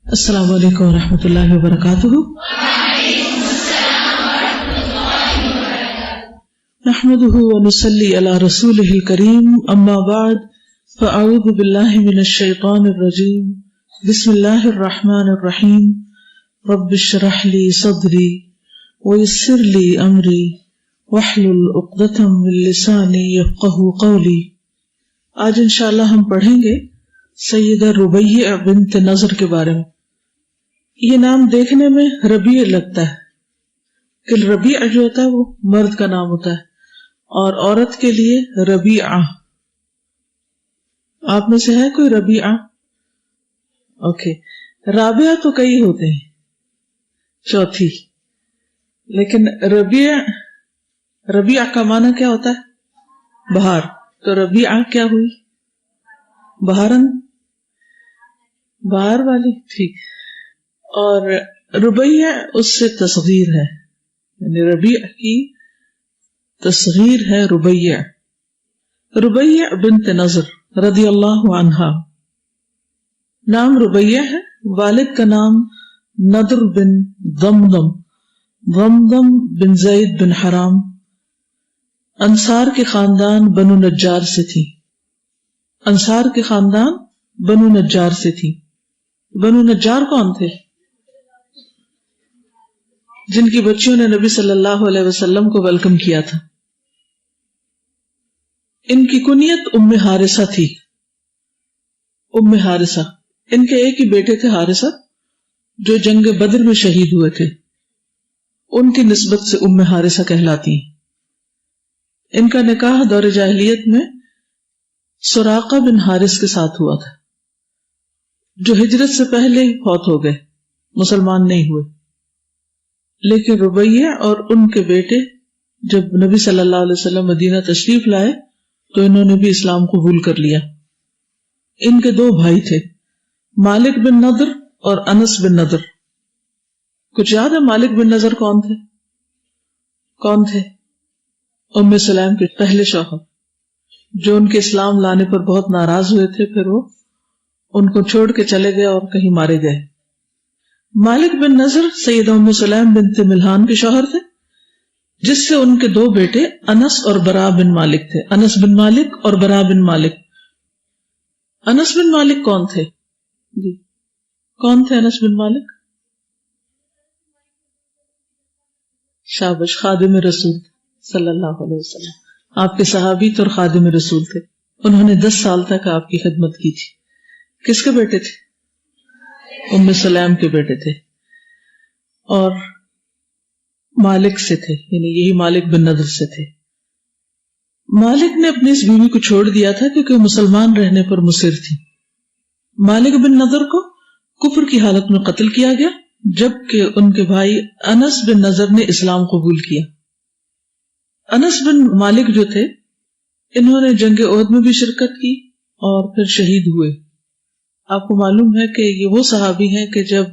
السلام علیکم ورحمۃ اللہ وبرکاتہ. نحمده ونصلي على رسوله الكريم اما بعد فاعوذ باللہ من الشیطان الرجیم. بسم اللہ الرحمن الرحیم. رب اشرح لي صدری ويسر لي امری واحلل عقدۃ من لسانی یفقهوا قولی. آج انشاءاللہ ہم پڑھیں گے سیدہ ربیع بنت نضر کے بارے میں. یہ نام دیکھنے میں ربیع لگتا ہے کہ ربیع جو ہوتا ہے وہ مرد کا نام ہوتا ہے اور عورت کے لیے ربیعہ. آپ میں سے ہے کوئی ربیعہ؟ اوکے. رابعہ تو کئی ہوتے ہیں، چوتھی، لیکن ربیع کا معنی کیا ہوتا ہے؟ بہار. تو ربیعہ کیا ہوئی؟ بہارن، بہار والی. ٹھیک. اور ربیع اس سے تصغیر ہے، یعنی ربیع کی تصغیر ہے ربیع. ربیع بنت نضر رضی اللہ عنہا. نام ربیع ہے، والد کا نام نضر بن ضمضم، ضمضم بن زید بن حرام. انصار کے خاندان بنو نجار سے تھی. انصار کے خاندان بنو نجار سے تھی. بنو نجار کون تھے؟ جن کی بچیوں نے نبی صلی اللہ علیہ وسلم کو ویلکم کیا تھا. ان کی کنیت ام حارثہ تھی. ام حارثہ، ان کے ایک ہی بیٹے تھے حارثہ جو جنگ بدر میں شہید ہوئے تھے. ان کی نسبت سے ام حارثہ کہلاتی ہیں. ان کا نکاح دور جاہلیت میں سراقہ بن حارث کے ساتھ ہوا تھا جو ہجرت سے پہلے ہی فوت ہو گئے، مسلمان نہیں ہوئے. لیکن ربیع اور ان کے بیٹے جب نبی صلی اللہ علیہ وسلم مدینہ تشریف لائے تو انہوں نے بھی اسلام قبول کر لیا. ان کے دو بھائی تھے، مالک بن نضر اور انس بن نضر. کچھ یاد ہے مالک بن نضر کون تھے؟ کون تھے؟ ام سلیم کے پہلے شوہر، جو ان کے اسلام لانے پر بہت ناراض ہوئے تھے. پھر وہ ان کو چھوڑ کے چلے گئے اور کہیں مارے گئے. مالک بن نضر سیدہ ام سلیم بنت ملحان کے شوہر تھے، جس سے ان کے دو بیٹے انس اور برا بن مالک تھے. انس بن مالک اور برا بن مالک. انس بن مالک کون تھے؟ جی کون تھے انس بن مالک؟ شابش، خادم رسول صلی اللہ علیہ وسلم. آپ کے صحابی اور خادم رسول تھے. انہوں نے 10 سال تک آپ کی خدمت کی تھی. کس کے بیٹے تھے؟ ام سلیم کے بیٹے تھے اور مالک سے تھے، یعنی یہی مالک بن نضر سے تھے. مالک نے اپنی اس بیوی کو چھوڑ دیا تھا کیونکہ مسلمان رہنے پر مصر تھی. مالک بن نضر کو کفر کی حالت میں قتل کیا گیا جبکہ ان کے بھائی انس بن نضر نے اسلام قبول کیا. انس بن مالک جو تھے انہوں نے جنگ احد میں بھی شرکت کی اور پھر شہید ہوئے. آپ کو معلوم ہے کہ یہ وہ صحابی ہیں کہ جب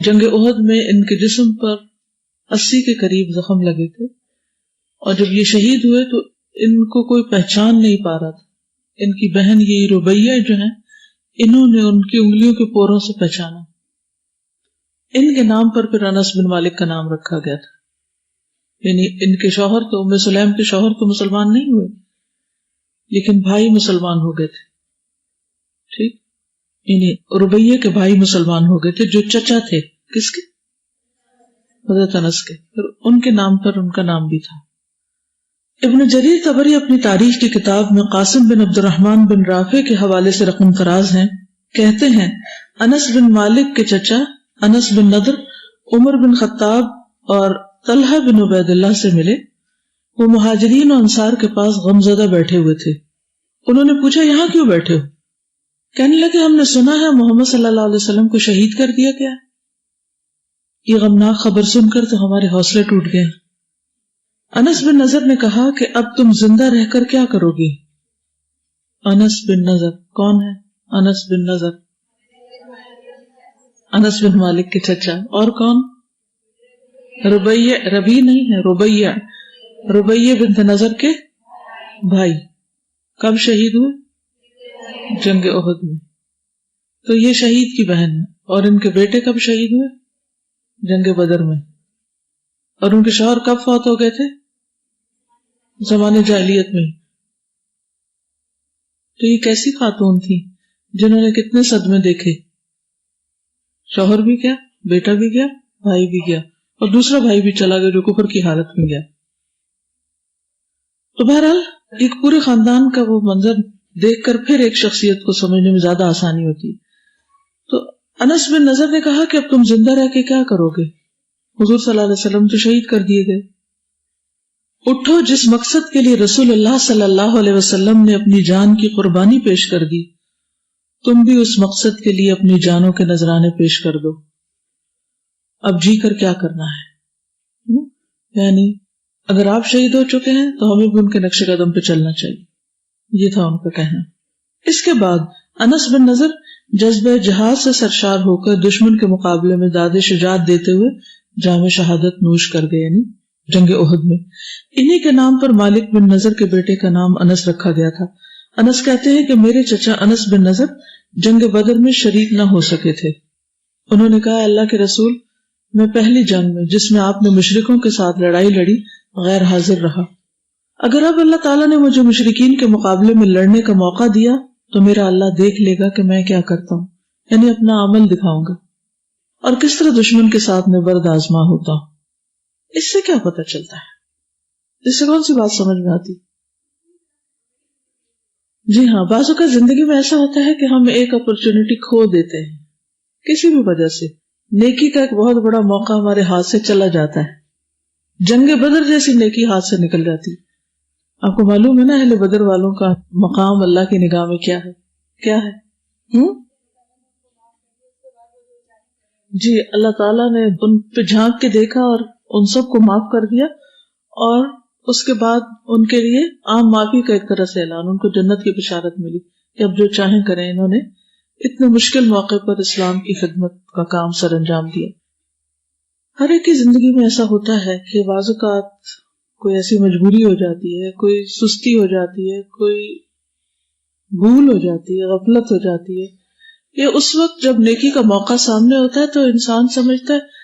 جنگ احد میں ان کے جسم پر 80 کے قریب زخم لگے تھے اور جب یہ شہید ہوئے تو ان کو کوئی پہچان نہیں پا رہا تھا. ان کی بہن یہ ربیع جو ہیں انہوں نے ان کی انگلیوں کے پوروں سے پہچانا. ان کے نام پر پھر انس بن مالک کا نام رکھا گیا تھا. یعنی ان کے شوہر تو ام سلیم کے شوہر تو مسلمان نہیں ہوئے لیکن بھائی مسلمان ہو گئے تھے. ٹھیک، یعنی ربیع کے بھائی مسلمان ہو گئے تھے جو چچا تھے کس کے؟ حضرت انس کے. پھر ان کے نام پر ان کا نام بھی تھا. ابن جریر طبری اپنی تاریخ کی کتاب میں قاسم بن عبد الرحمن بن رافع کے حوالے سے رقم فراز ہیں. کہتے ہیں انس بن مالک کے چچا انس بن نضر عمر بن خطاب اور طلحہ بن عبید اللہ سے ملے. وہ مہاجرین و انصار کے پاس غمزدہ بیٹھے ہوئے تھے. انہوں نے پوچھا یہاں کیوں بیٹھے ہو؟ کہنے لگے ہم نے سنا ہے محمد صلی اللہ علیہ وسلم کو شہید کر دیا گیا. یہ غمناک خبر سن کر تو ہمارے حوصلے ٹوٹ گئے. انس بن نضر نے کہا کہ اب تم زندہ رہ کر کیا کرو گے؟ انس بن نضر کون ہے؟ انس بن نضر انس بن مالک کے چچا. اور کون؟ ربیع. ربی نہیں ہے، ربیع. ربیع بنت نضر کے بھائی. کب شہید ہوئے؟ جنگ احد میں. تو یہ شہید کی بہن ہے اور ان کے بیٹے کب شہید ہوئے؟ جنگ بدر میں. اور ان کے شوہر کب فوت ہو گئے تھے؟ زمانے جاہلیت میں. تو یہ کیسی خاتون تھی جنہوں نے کتنے صدمے دیکھے. شوہر بھی گیا، بیٹا بھی گیا، بھائی بھی گیا، اور دوسرا بھائی بھی چلا گیا جو کفر کی حالت میں گیا. تو بہرحال ایک پورے خاندان کا وہ منظر دیکھ کر پھر ایک شخصیت کو سمجھنے میں زیادہ آسانی ہوتی. تو انس بن نضر نے کہا کہ اب تم زندہ رہ کے کیا کرو گے؟ حضور صلی اللہ علیہ وسلم تو شہید کر دیے گئے. اٹھو، جس مقصد کے لیے رسول اللہ صلی اللہ علیہ وسلم نے اپنی جان کی قربانی پیش کر دی، تم بھی اس مقصد کے لیے اپنی جانوں کے نذرانے پیش کر دو. اب جی کر کیا کرنا ہے؟ یعنی اگر آپ شہید ہو چکے ہیں تو ہمیں بھی ان کے نقش قدم پہ چلنا چاہیے. یہ تھا ان کا کہنا. اس کے بعد انس بن نضر جذبہ جہاد سے سرشار ہو کر دشمن کے مقابلے میں داد شجاعت دیتے ہوئے جام شہادت نوش کر گئے، یعنی جنگ احد میں. انہی کے نام پر مالک بن نضر کے بیٹے کا نام انس رکھا گیا تھا. انس کہتے ہیں کہ میرے چچا انس بن نضر جنگ بدر میں شریک نہ ہو سکے تھے. انہوں نے کہا، اللہ کے رسول، میں پہلی جنگ میں جس میں آپ نے مشرکوں کے ساتھ لڑائی لڑی غیر حاضر رہا. اگر اب اللہ تعالیٰ نے مجھے مشرکین کے مقابلے میں لڑنے کا موقع دیا تو میرا اللہ دیکھ لے گا کہ میں کیا کرتا ہوں، یعنی اپنا عمل دکھاؤں گا اور کس طرح دشمن کے ساتھ میں برد آزما ہوتا ہوں. اس سے کیا پتہ چلتا ہے؟ اس سے کون سی بات سمجھ میں آتی؟ جی ہاں، بعض اوقات زندگی میں ایسا ہوتا ہے کہ ہم ایک اپرچونٹی کھو دیتے ہیں کسی بھی وجہ سے. نیکی کا ایک بہت بڑا موقع ہمارے ہاتھ سے چلا جاتا ہے. جنگ بدر جیسی نیکی ہاتھ سے نکل جاتی. آپ کو معلوم ہے نا اہل بدر والوں کا مقام اللہ کی نگاہ میں کیا ہے؟ کیا ہے؟ جی، اللہ تعالیٰ نے ان پہ جھانک کے دیکھا اور ان سب کو معاف کر دیا، اور اس کے بعد ان کے لیے عام معافی کا ایک طرح سے اعلان، ان کو جنت کی بشارت ملی کہ اب جو چاہیں کریں. انہوں نے اتنے مشکل موقع پر اسلام کی خدمت کا کام سر انجام دیا. ہر ایک کی زندگی میں ایسا ہوتا ہے کہ بعض اوقات کوئی ایسی مجبوری ہو جاتی ہے، کوئی سستی ہو جاتی ہے، کوئی بھول ہو جاتی ہے، غفلت ہو جاتی ہے. یہ اس وقت جب نیکی کا موقع سامنے ہوتا ہے تو انسان سمجھتا ہے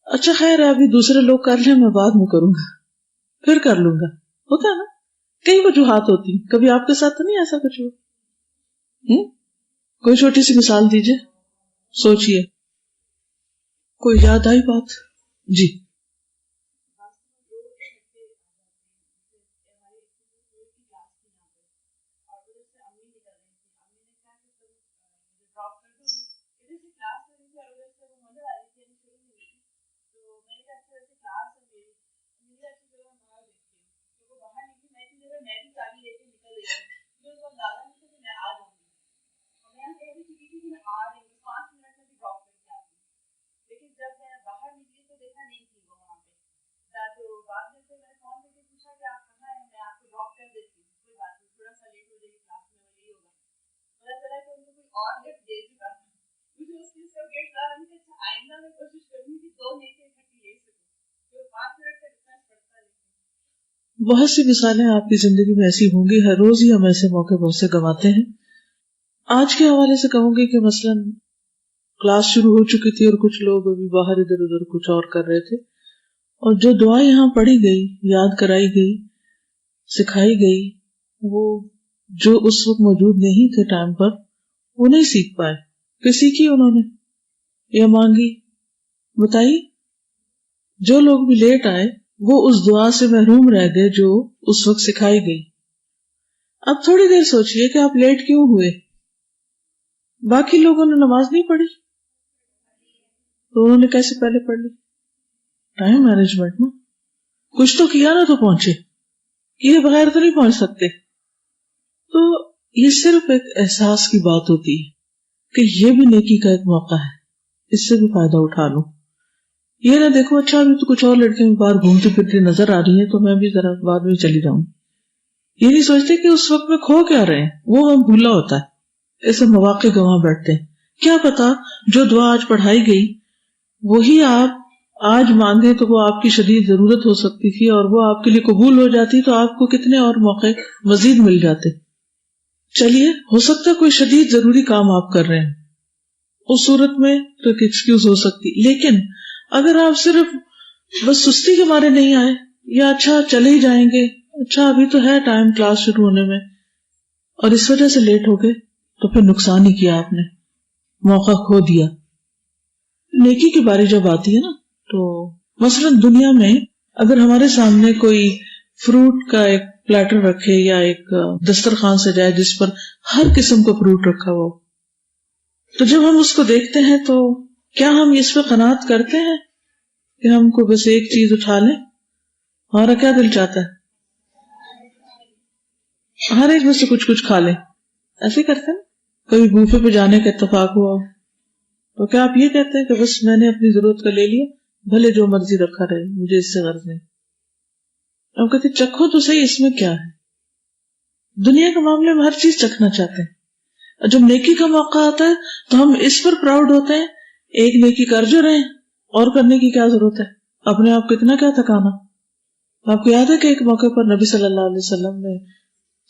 اچھا خیر ہے ابھی دوسرے لوگ کر لیں، میں بعد میں کروں گا، پھر کر لوں گا. ہوتا ہے نا، کئی وجوہات ہوتی. کبھی آپ کے ساتھ تو نہیں ایسا کچھ ہوا؟ کوئی چھوٹی سی مثال دیجئے، سوچئے. کوئی یاد آئی بات؟ جی. بہت سی مثالیں آپ کی زندگی میں ایسی ہوں گی، ہر روز ہی ہم ایسے موقع بہت سے گنواتے ہیں. آج کے حوالے سے کہوں گی کہ مثلا کلاس شروع ہو چکی تھی اور کچھ لوگ ابھی باہر ادھر ادھر کچھ اور کر رہے تھے، اور جو دعا یہاں پڑھی گئی، یاد کرائی گئی، سکھائی گئی، وہ جو اس وقت موجود نہیں تھے ٹائم پر وہ نہیں سیکھ پائے. کہ سیکھی انہوں نے یا مانگی؟ بتائیے. جو لوگ بھی لیٹ آئے وہ اس دعا سے محروم رہ گئے جو اس وقت سکھائی گئی. اب تھوڑی دیر سوچئے کہ آپ لیٹ کیوں ہوئے؟ باقی لوگوں نے نماز نہیں پڑھی تو انہوں نے کیسے پہلے پڑھ لی؟ ٹائم مینجمنٹ نا. کچھ تو کیا نا تو پہنچے، یہ بغیر تو نہیں پہنچ سکتے. تو یہ صرف ایک احساس کی بات ہوتی ہے کہ یہ بھی نیکی کا ایک موقع ہے، اس سے بھی فائدہ اٹھا لوں. یہ نہ دیکھو اچھا ابھی تو کچھ اور لڑکیاں باہر گھومتی پھرتی نظر آ رہی ہیں تو میں بھی ذرا بعد میں چلی جاؤں. یہ نہیں سوچتے کہ اس وقت میں کھو کیا رہے ہیں، وہ ہم بھولا ہوتا ہے. ایسے مواقع گواہ بیٹھتے ہیں. کیا پتا جو دعا آج پڑھائی گئی وہی آپ آج مانگیں تو وہ آپ کی شدید ضرورت ہو سکتی تھی، اور وہ آپ کے لیے قبول ہو جاتی تو آپ کو کتنے اور موقع مزید مل جاتے. چلیے، ہو سکتا ہے کوئی شدید ضروری کام آپ کر رہے ہیں اس صورت میں تو ایک ایکسکیوز ہو سکتی. لیکن اگر آپ صرف بس سستی کے مارے نہیں آئے یا اچھا چلے ہی جائیں گے, اچھا ابھی تو ہے ٹائم کلاس شروع ہونے میں, اور اس وجہ سے لیٹ ہو گئے, تو پھر نقصان ہی کیا آپ نے, موقع کھو دیا. نیکی کی باری جب آتی ہے نا, تو مثلا دنیا میں اگر ہمارے سامنے کوئی فروٹ کا ایک پلیٹر رکھے یا ایک دسترخوان سے جائے جس پر ہر قسم کا فروٹ رکھا ہوا, تو جب ہم اس کو دیکھتے ہیں تو کیا ہم اس پہ قناعت کرتے ہیں کہ ہم کو بس ایک چیز اٹھا لیں؟ ہمارا کیا دل چاہتا ہے ہر ایک میں سے کچھ کچھ کھا لیں, ایسے کرتے ہیں. کبھی بوفے پہ جانے کا اتفاق ہوا تو کیا آپ یہ کہتے ہیں کہ بس میں نے اپنی ضرورت کا لے لیا, بھلے جو مرضی رکھا رہے, مجھے اس سے غرض نہیں. آپ کہتے چکھو تو صحیح, اس میں کیا ہے. دنیا کے معاملے میں ہر چیز چکھنا چاہتے ہیں, اور جب نیکی کا موقع آتا ہے تو ہم اس پر پراؤڈ ہوتے ہیں, ایک نیکی کر جو رہے ہیں, اور کرنے کی کیا ضرورت ہے, اپنے آپ کو اتنا کیا تھکانا. آپ کو یاد ہے کہ ایک موقع پر نبی صلی اللہ علیہ وسلم نے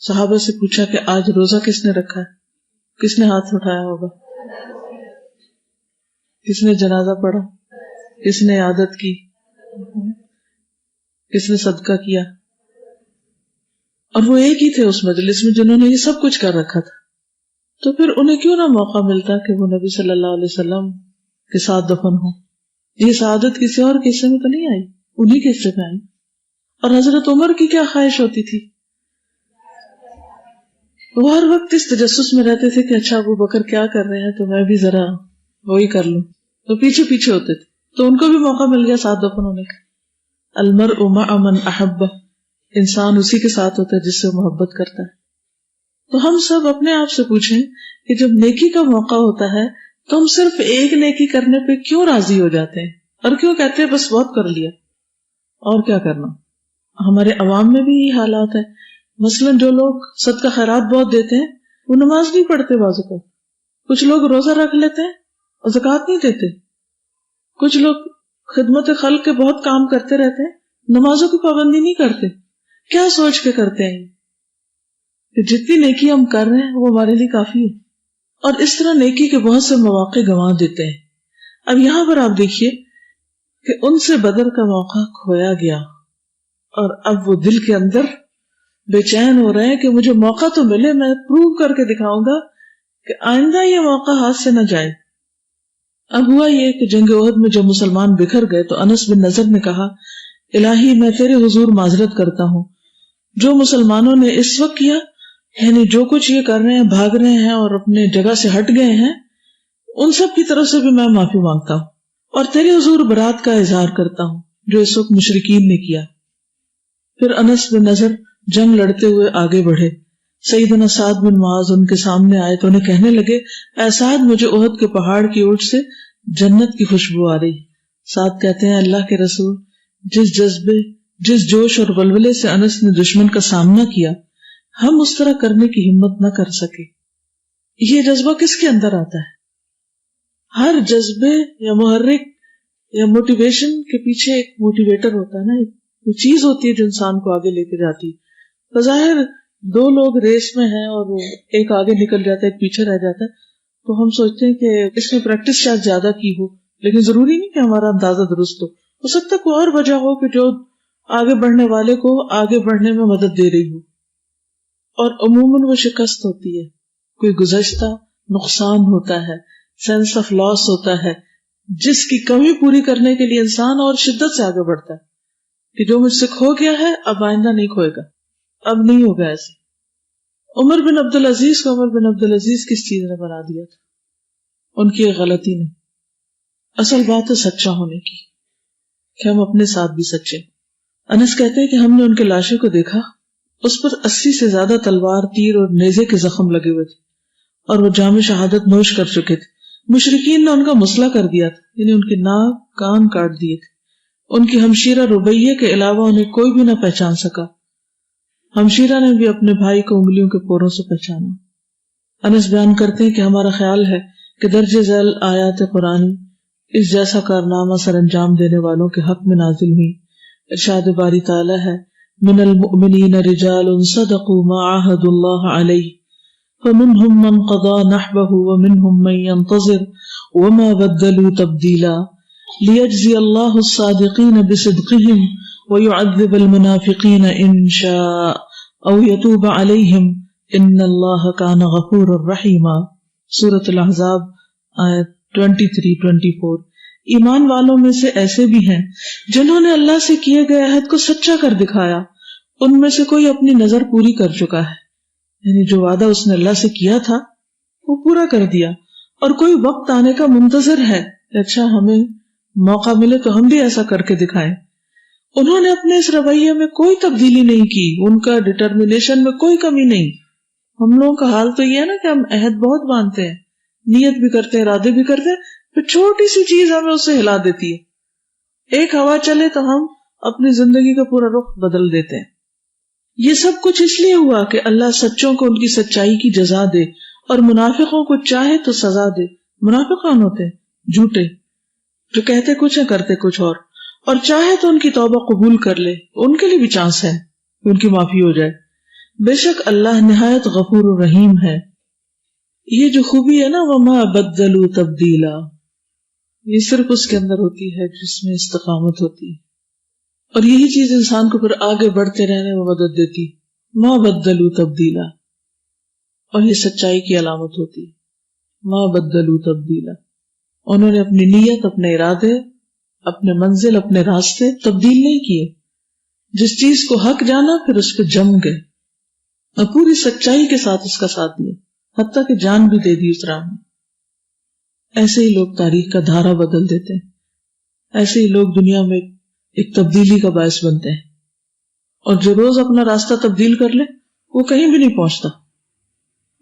صحابہ سے پوچھا کہ آج روزہ کس نے رکھا ہے, کس نے ہاتھ اٹھایا ہوگا, کس نے جنازہ پڑھا, کس نے عادت کی, کس نے صدقہ کیا. اور وہ ایک ہی تھے اس مجلس میں جنہوں نے یہ سب کچھ کر رکھا تھا. تو پھر انہیں کیوں نہ موقع ملتا کہ وہ نبی صلی اللہ علیہ وسلم کے ساتھ دفن ہو. یہ سعادت کسی اور قصے میں تو نہیں آئی, انہی کے حصے میں آئی. اور حضرت عمر کی کیا خواہش ہوتی تھی, وہ ہر وقت اس تجسس میں رہتے تھے کہ اچھا ابو بکر کیا کر رہے ہیں تو میں بھی ذرا وہی کر لوں, تو پیچھے پیچھے ہوتے تھے. تو ان کو بھی موقع مل گیا ساتھ دفن ہونے کا. المرء مع من احب, انسان اسی کے ساتھ ہوتا ہے جس سے محبت کرتا ہے. تو ہم سب اپنے آپ سے پوچھیں کہ جب نیکی کا موقع ہوتا ہے تو ہم صرف ایک نیکی کرنے پہ کیوں راضی ہو جاتے ہیں, اور کیوں کہتے ہیں بس بہت کر لیا, اور کیا کرنا. ہمارے عوام میں بھی یہ حالات ہے. مثلا جو لوگ صدقہ خیرات بہت دیتے ہیں وہ نماز نہیں پڑھتے بازو کا. کچھ لوگ روزہ رکھ لیتے ہیں اور زکوٰۃ نہیں دیتے. کچھ لوگ خدمت خلق کے بہت کام کرتے رہتے ہیں, نمازوں کی پابندی نہیں کرتے. کیا سوچ کے کرتے ہیں کہ جتنی نیکی ہم کر رہے ہیں وہ ہمارے لیے کافی ہے, اور اس طرح نیکی کے بہت سے مواقع گنوا دیتے ہیں. اب یہاں پر آپ دیکھیے کہ ان سے بدر کا موقع کھویا گیا, اور اب وہ دل کے اندر بے چین ہو رہے ہیں کہ مجھے موقع تو ملے, میں پروو کر کے دکھاؤں گا کہ آئندہ یہ موقع ہاتھ سے نہ جائے. اب ہوا یہ کہ جنگ احد میں جب مسلمان بکھر گئے تو انس بن نضر نے کہا, الہی میں تیرے حضور معذرت کرتا ہوں, جو مسلمانوں نے اس وقت کیا, یعنی جو کچھ یہ کر رہے ہیں, بھاگ رہے ہیں اور اپنے جگہ سے ہٹ گئے ہیں, ان سب کی طرف سے بھی میں معافی مانگتا ہوں, اور تیرے حضور برات کا اظہار کرتا ہوں جو اس وقت مشرکین نے کیا. پھر انس بن نضر جنگ لڑتے ہوئے آگے بڑھے. سیدنا سعد بن معاذ ان کے سامنے آئے تو انہیں کہنے لگے, اے سعد, مجھے احد کے پہاڑ کی اوٹ سے جنت کی خوشبو آ رہی. سعد کہتے ہیں, اللہ کے رسول, جس جذبے, جس جوش اور ولولے سے انس نے دشمن کا سامنا کیا, ہم اس طرح کرنے کی ہمت نہ کر سکے. یہ جذبہ کس کے اندر آتا ہے؟ ہر جذبے یا محرک یا موٹیویشن کے پیچھے ایک موٹیویٹر ہوتا ہے نا, کوئی چیز ہوتی ہے جو انسان کو آگے لے کے جاتی ہے. بظاہر دو لوگ ریس میں ہیں اور وہ ایک آگے نکل جاتا ہے, ایک پیچھے رہ جاتا ہے, تو ہم سوچتے ہیں کہ اس نے پریکٹس شاید زیادہ کی ہو, لیکن ضروری نہیں کہ ہمارا اندازہ درست ہو سکتا ہے کوئی اور وجہ ہو کہ جو آگے بڑھنے والے کو آگے بڑھنے میں مدد دے رہی ہو. اور عموماً وہ شکست ہوتی ہے, کوئی گزشتہ نقصان ہوتا ہے, سینس آف لاس ہوتا ہے, جس کی کمی پوری کرنے کے لیے انسان اور شدت سے آگے بڑھتا ہے کہ جو مجھ سے کھو گیا ہے اب آئندہ نہیں کھوئے گا, اب نہیں ہوگا ایسے. عمر بن عبدالعزیز کو عمر بن عبدالعزیز کس چیز نے بنا دیا تھا؟ ان کی ایک غلطی نے. اصل بات ہے سچا ہونے کی, کہ ہم اپنے ساتھ بھی سچے. انس کہتے ہیں کہ ہم نے ان کے لاشے کو دیکھا, اس پر 80 سے زیادہ تلوار, تیر اور نیزے کے زخم لگے ہوئے تھے, اور وہ جام شہادت نوش کر چکے تھے. مشرکین نے ان کا مسئلہ کر دیا تھا, یعنی ان کے ناک کان کاٹ دیے تھے. ان کی ہمشیرہ ربیہ کے علاوہ انہیں کوئی بھی نہ پہچان سکا. ہمشیرہ نے بھی اپنے بھائی کو انگلیوں کے پوروں سے پہچانا. انس بیان کرتے ہیں کہ ہمارا خیال ہے کہ درج ذیل آیات قرآنی اس جیسا کارنامہ سر انجام دینے والوں کے حق میں نازل ہوئی. ارشاد باری تعالی ہے, من المؤمنین رجال صدقوا ما عاہدوا اللہ علیہ فمنهم من قضى نحبه ومنهم من ينتظر وما بدلوا تبديلا ليجزي الله الصادقين بصدقهم ويعذب المنافقين إن شاء أو يتوب عليهم إن الله كان غفورا رحيما. سورة الأحزاب آیت 23-24. ایمان والوں میں سے ایسے بھی ہیں جنہوں نے اللہ سے کیے گئے عہد کو سچا کر دکھایا. ان میں سے کوئی اپنی نظر پوری کر چکا ہے، یعنی جو وعدہ اس نے اللہ سے کیا تھا وہ پورا کر دیا، اور کوئی وقت آنے کا منتظر ہے کہ اچھا ہمیں موقع ملے تو ہم بھی ایسا کر کے دکھائیں. انہوں نے اپنے اس رویے میں کوئی تبدیلی نہیں کی، ان کا ڈٹرمنیشن میں کوئی کمی نہیں. ہم لوگوں کا حال تو یہ ہے نا کہ ہم عہد بہت باندھتے ہیں، نیت بھی کرتے ہیں، ارادے بھی کرتے ہیں، پھر چھوٹی سی چیز ہمیں اس سے ہلا دیتی ہے. ایک ہوا چلے تو ہم اپنی زندگی کا پورا رخ بدل دیتے ہیں. یہ سب کچھ اس لیے ہوا کہ اللہ سچوں کو ان کی سچائی کی جزا دے اور منافقوں کو چاہے تو سزا دے. منافق کون ہوتے ہیں؟ جھوٹے، جو کہتے کچھ ہیں کرتے کچھ اور چاہے تو ان کی توبہ قبول کر لے، ان کے لیے بھی چانس ہے کہ ان کی معافی ہو جائے. بے شک اللہ نہایت غفور الرحیم ہے. یہ جو خوبی ہے نا وما بدلوا تبدیلا، یہ صرف اس کے اندر ہوتی ہے جس میں استقامت ہوتی ہے، اور یہی چیز انسان کو پھر آگے بڑھتے رہنے میں مدد دیتی. ما بدلوا تبدیلا، اور یہ سچائی کی علامت ہوتی ہے. ما بدلوا تبدیلا، انہوں نے اپنی نیت، اپنے ارادے، اپنے منزل، اپنے راستے تبدیل نہیں کیے. جس چیز کو حق جانا پھر اس پہ جم گئے اور پوری سچائی کے ساتھ اس کا ساتھ دیا، حتیٰ کہ جان بھی دے دی اس راہ میں. ایسے ہی لوگ تاریخ کا دھارا بدل دیتے ہیں، ایسے ہی لوگ دنیا میں ایک تبدیلی کا باعث بنتے ہیں. اور جو روز اپنا راستہ تبدیل کر لے وہ کہیں بھی نہیں پہنچتا،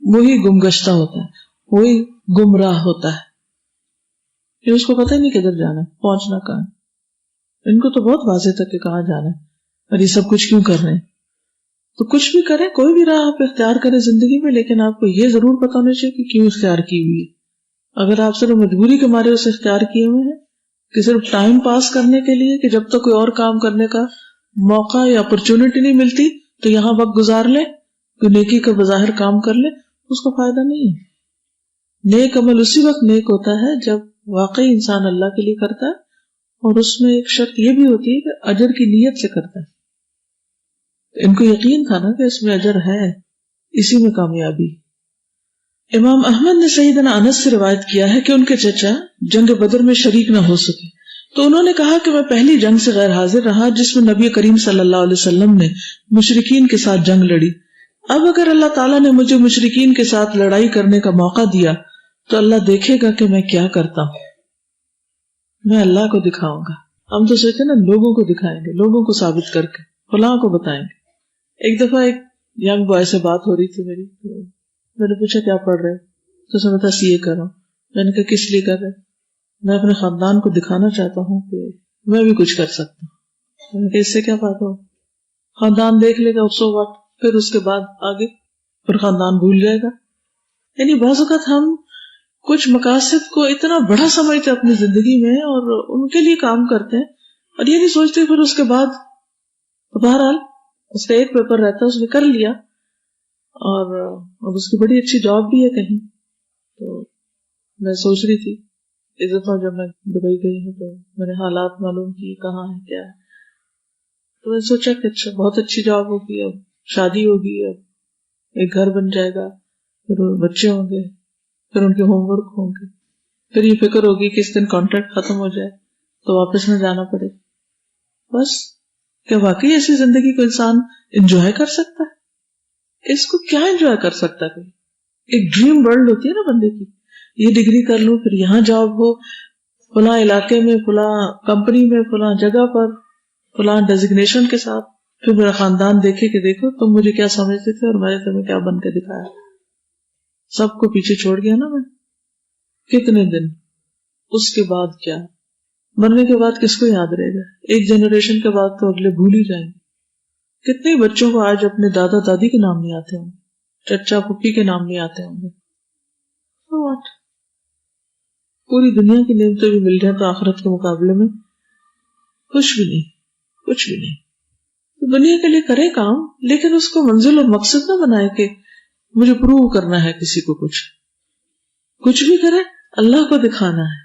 وہی گمگشتہ ہوتا ہے، وہی گمراہ ہوتا ہے. یہ اس کو پتہ ہی نہیں کدھر جانا ہے، پہنچنا کہاں ہے. ان کو تو بہت واضح تھا کہ کہاں جانا ہے اور یہ سب کچھ کیوں کر رہے ہیں. تو کچھ بھی کریں، کوئی بھی راہ آپ اختیار کریں زندگی میں، لیکن آپ کو یہ ضرور پتہ ہونا چاہیے کہ کیوں اختیار کی ہوئی ہے. اگر آپ صرف مجبوری کے مارے اسے اختیار کیے ہوئے ہیں کہ صرف ٹائم پاس کرنے کے لیے، کہ جب تک کوئی اور کام کرنے کا موقع یا اپرچونٹی نہیں ملتی تو یہاں وقت گزار لے، کوئی نیکی کا بظاہر کام کر لے، اس کا فائدہ نہیں ہے. نیک عمل اسی وقت نیک ہوتا ہے جب واقعی انسان اللہ کے لیے کرتا ہے، اور اس میں ایک شرط یہ بھی ہوتی ہے کہ اجر کی نیت سے کرتا ہے. ان کو یقین تھا نا کہ اس میں اجر ہے، اسی میں کامیابی. امام احمد نے سیدنا انس سے روایت کیا ہے کہ ان کے چچا جنگ بدر میں شریک نہ ہو سکے، تو انہوں نے کہا کہ میں پہلی جنگ سے غیر حاضر رہا جس میں نبی کریم صلی اللہ علیہ وسلم نے مشرکین کے ساتھ جنگ لڑی. اب اگر اللہ تعالیٰ نے مجھے مشرکین کے ساتھ لڑائی کرنے کا موقع دیا تو اللہ دیکھے گا کہ میں کیا کرتا ہوں، میں اللہ کو دکھاؤں گا. ہم تو سوچتے نا لوگوں کو دکھائیں گے، لوگوں کو ثابت کر کے فلاں کو بتائیں گے. ایک دفعہ ایک ینگ بوائے سے بات ہو رہی تھی میری، تو میں نے پوچھا کیا پڑھ رہے؟ تو سمجھتا CA کر رہا ہوں. میں نے کہا کس لیے کر رہے؟ میں اپنے خاندان کو دکھانا چاہتا ہوں کہ میں بھی کچھ کر سکتا ہوں. میں نے کہا اس سے کیا فائدہ ہو، خاندان دیکھ لے گا سو واٹ، پھر اس کے بعد آگے پھر خاندان بھول جائے گا. یعنی بعض اوقات ہم کچھ مقاصد کو اتنا بڑا سمجھتے اپنی زندگی میں اور ان کے لیے کام کرتے ہیں، اور یہ نہیں سوچتے پھر اس کے بعد. بہرحال اس کا ایک پیپر رہتا ہے، اس نے کر لیا، اور اب اس کی بڑی اچھی جاب بھی ہے کہیں. تو میں سوچ رہی تھی اس دفعہ جب میں دبئی گئی ہوں تو میں نے حالات معلوم کی کہاں ہے کیا ہے، تو میں نے سوچا کہ اچھا بہت اچھی جاب ہوگی، اب شادی ہوگی، اب ایک گھر بن جائے گا، پھر بچے ہوں گے، پھر ان کے ہوم ورک ہوں گے، پھر یہ فکر ہوگی کہ اس دن کانٹریکٹ ختم ہو جائے تو واپس نہ جانا پڑے. بس کیا واقعی ایسی زندگی کو انسان انجوائے کر سکتا ہے؟ اس کو کیا انجوائے کر سکتا ہے؟ ایک ڈریم ورلڈ ہوتی ہے نا بندے کی، یہ ڈگری کر لوں، پھر یہاں جاب ہو، فلاں علاقے میں، فلاں کمپنی میں، فلاں جگہ پر، فلاں ڈیزگنیشن کے ساتھ، پھر میرا خاندان دیکھے کہ دیکھو تم مجھے کیا سمجھتے تھے اور میں نے تمہیں کیا بن کے دکھایا. سب کو پیچھے چھوڑ گیا نا میں. کتنے دن، اس کے بعد کیا؟ مرنے کے بعد کس کو یاد رہے گا؟ ایک جنریشن کے بعد تو اگلے بھول ہی جائیں گے. کتنے بچوں کو آج اپنے دادا دادی کے نام نہیں آتے ہوں گے، چچا پھپھی کے نام نہیں آتے ہوں گے. واٹ؟ پوری دنیا کی نعمتیں بھی مل جائیں تو آخرت کے مقابلے میں کچھ بھی نہیں، کچھ بھی نہیں. تو دنیا کے لیے کرے کام، لیکن اس کو منزل اور مقصد نہ بنائے کہ مجھے پروو کرنا ہے کسی کو کچھ بھی کرے اللہ کو دکھانا ہے.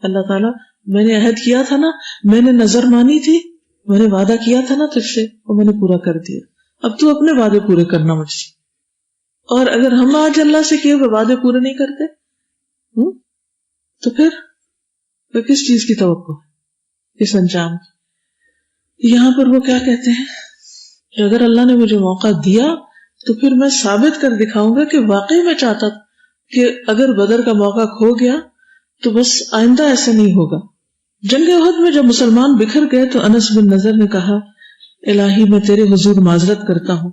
اللہ تعالیٰ میں نے عہد کیا تھا نا, میں نے نظر مانی تھی, میں نے وعدہ کیا تھا نا تجھ سے, وہ میں نے پورا کر دیا, اب تو اپنے وعدے پورے کرنا مجھ سے. اور اگر ہم آج اللہ سے کیے ہوئے وعدے پورے نہیں کرتے تو پھر کس چیز کی توقع ہے, کس انجام کی. یہاں پر وہ کیا کہتے ہیں کہ اگر اللہ نے مجھے موقع دیا تو پھر میں ثابت کر دکھاؤں گا کہ واقعی میں چاہتا تھا کہ اگر بدر کا موقع کھو گیا تو بس آئندہ ایسا نہیں ہوگا. جنگ احد میں جب مسلمان بکھر گئے تو انس بن نضر نے کہا, الہی میں تیرے حضور معذرت کرتا ہوں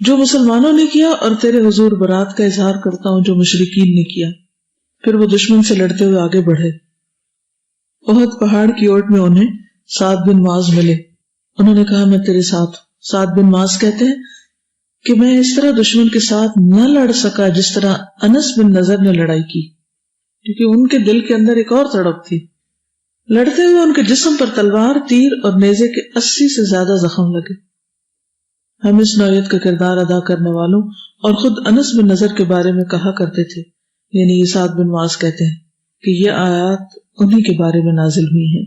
جو مسلمانوں نے کیا, اور تیرے حضور برات کا اظہار کرتا ہوں جو مشرکین نے کیا. پھر وہ دشمن سے لڑتے ہوئے آگے بڑھے. احد پہاڑ کی اوٹ میں انہیں سعد بن معاذ ملے. انہوں نے کہا, میں تیرے ساتھ ہوں. سعد بن معاذ کہتے ہیں کہ میں اس طرح دشمن کے ساتھ نہ لڑ سکا جس طرح انس بن نضر نے لڑائی کی, کیونکہ ان کے دل کے اندر ایک اور تڑپ تھی. لڑتے ہوئے ان کے جسم پر تلوار, تیر اور نیزے کے 80 سے زیادہ زخم لگے. ہم اس نوعیت کا کردار ادا کرنے والوں اور خود انس بن نضر کے بارے میں کہا کرتے تھے, یعنی یہ سعد بن معاذ کہتے ہیں کہ یہ آیات انہی کے بارے میں نازل ہوئی ہیں,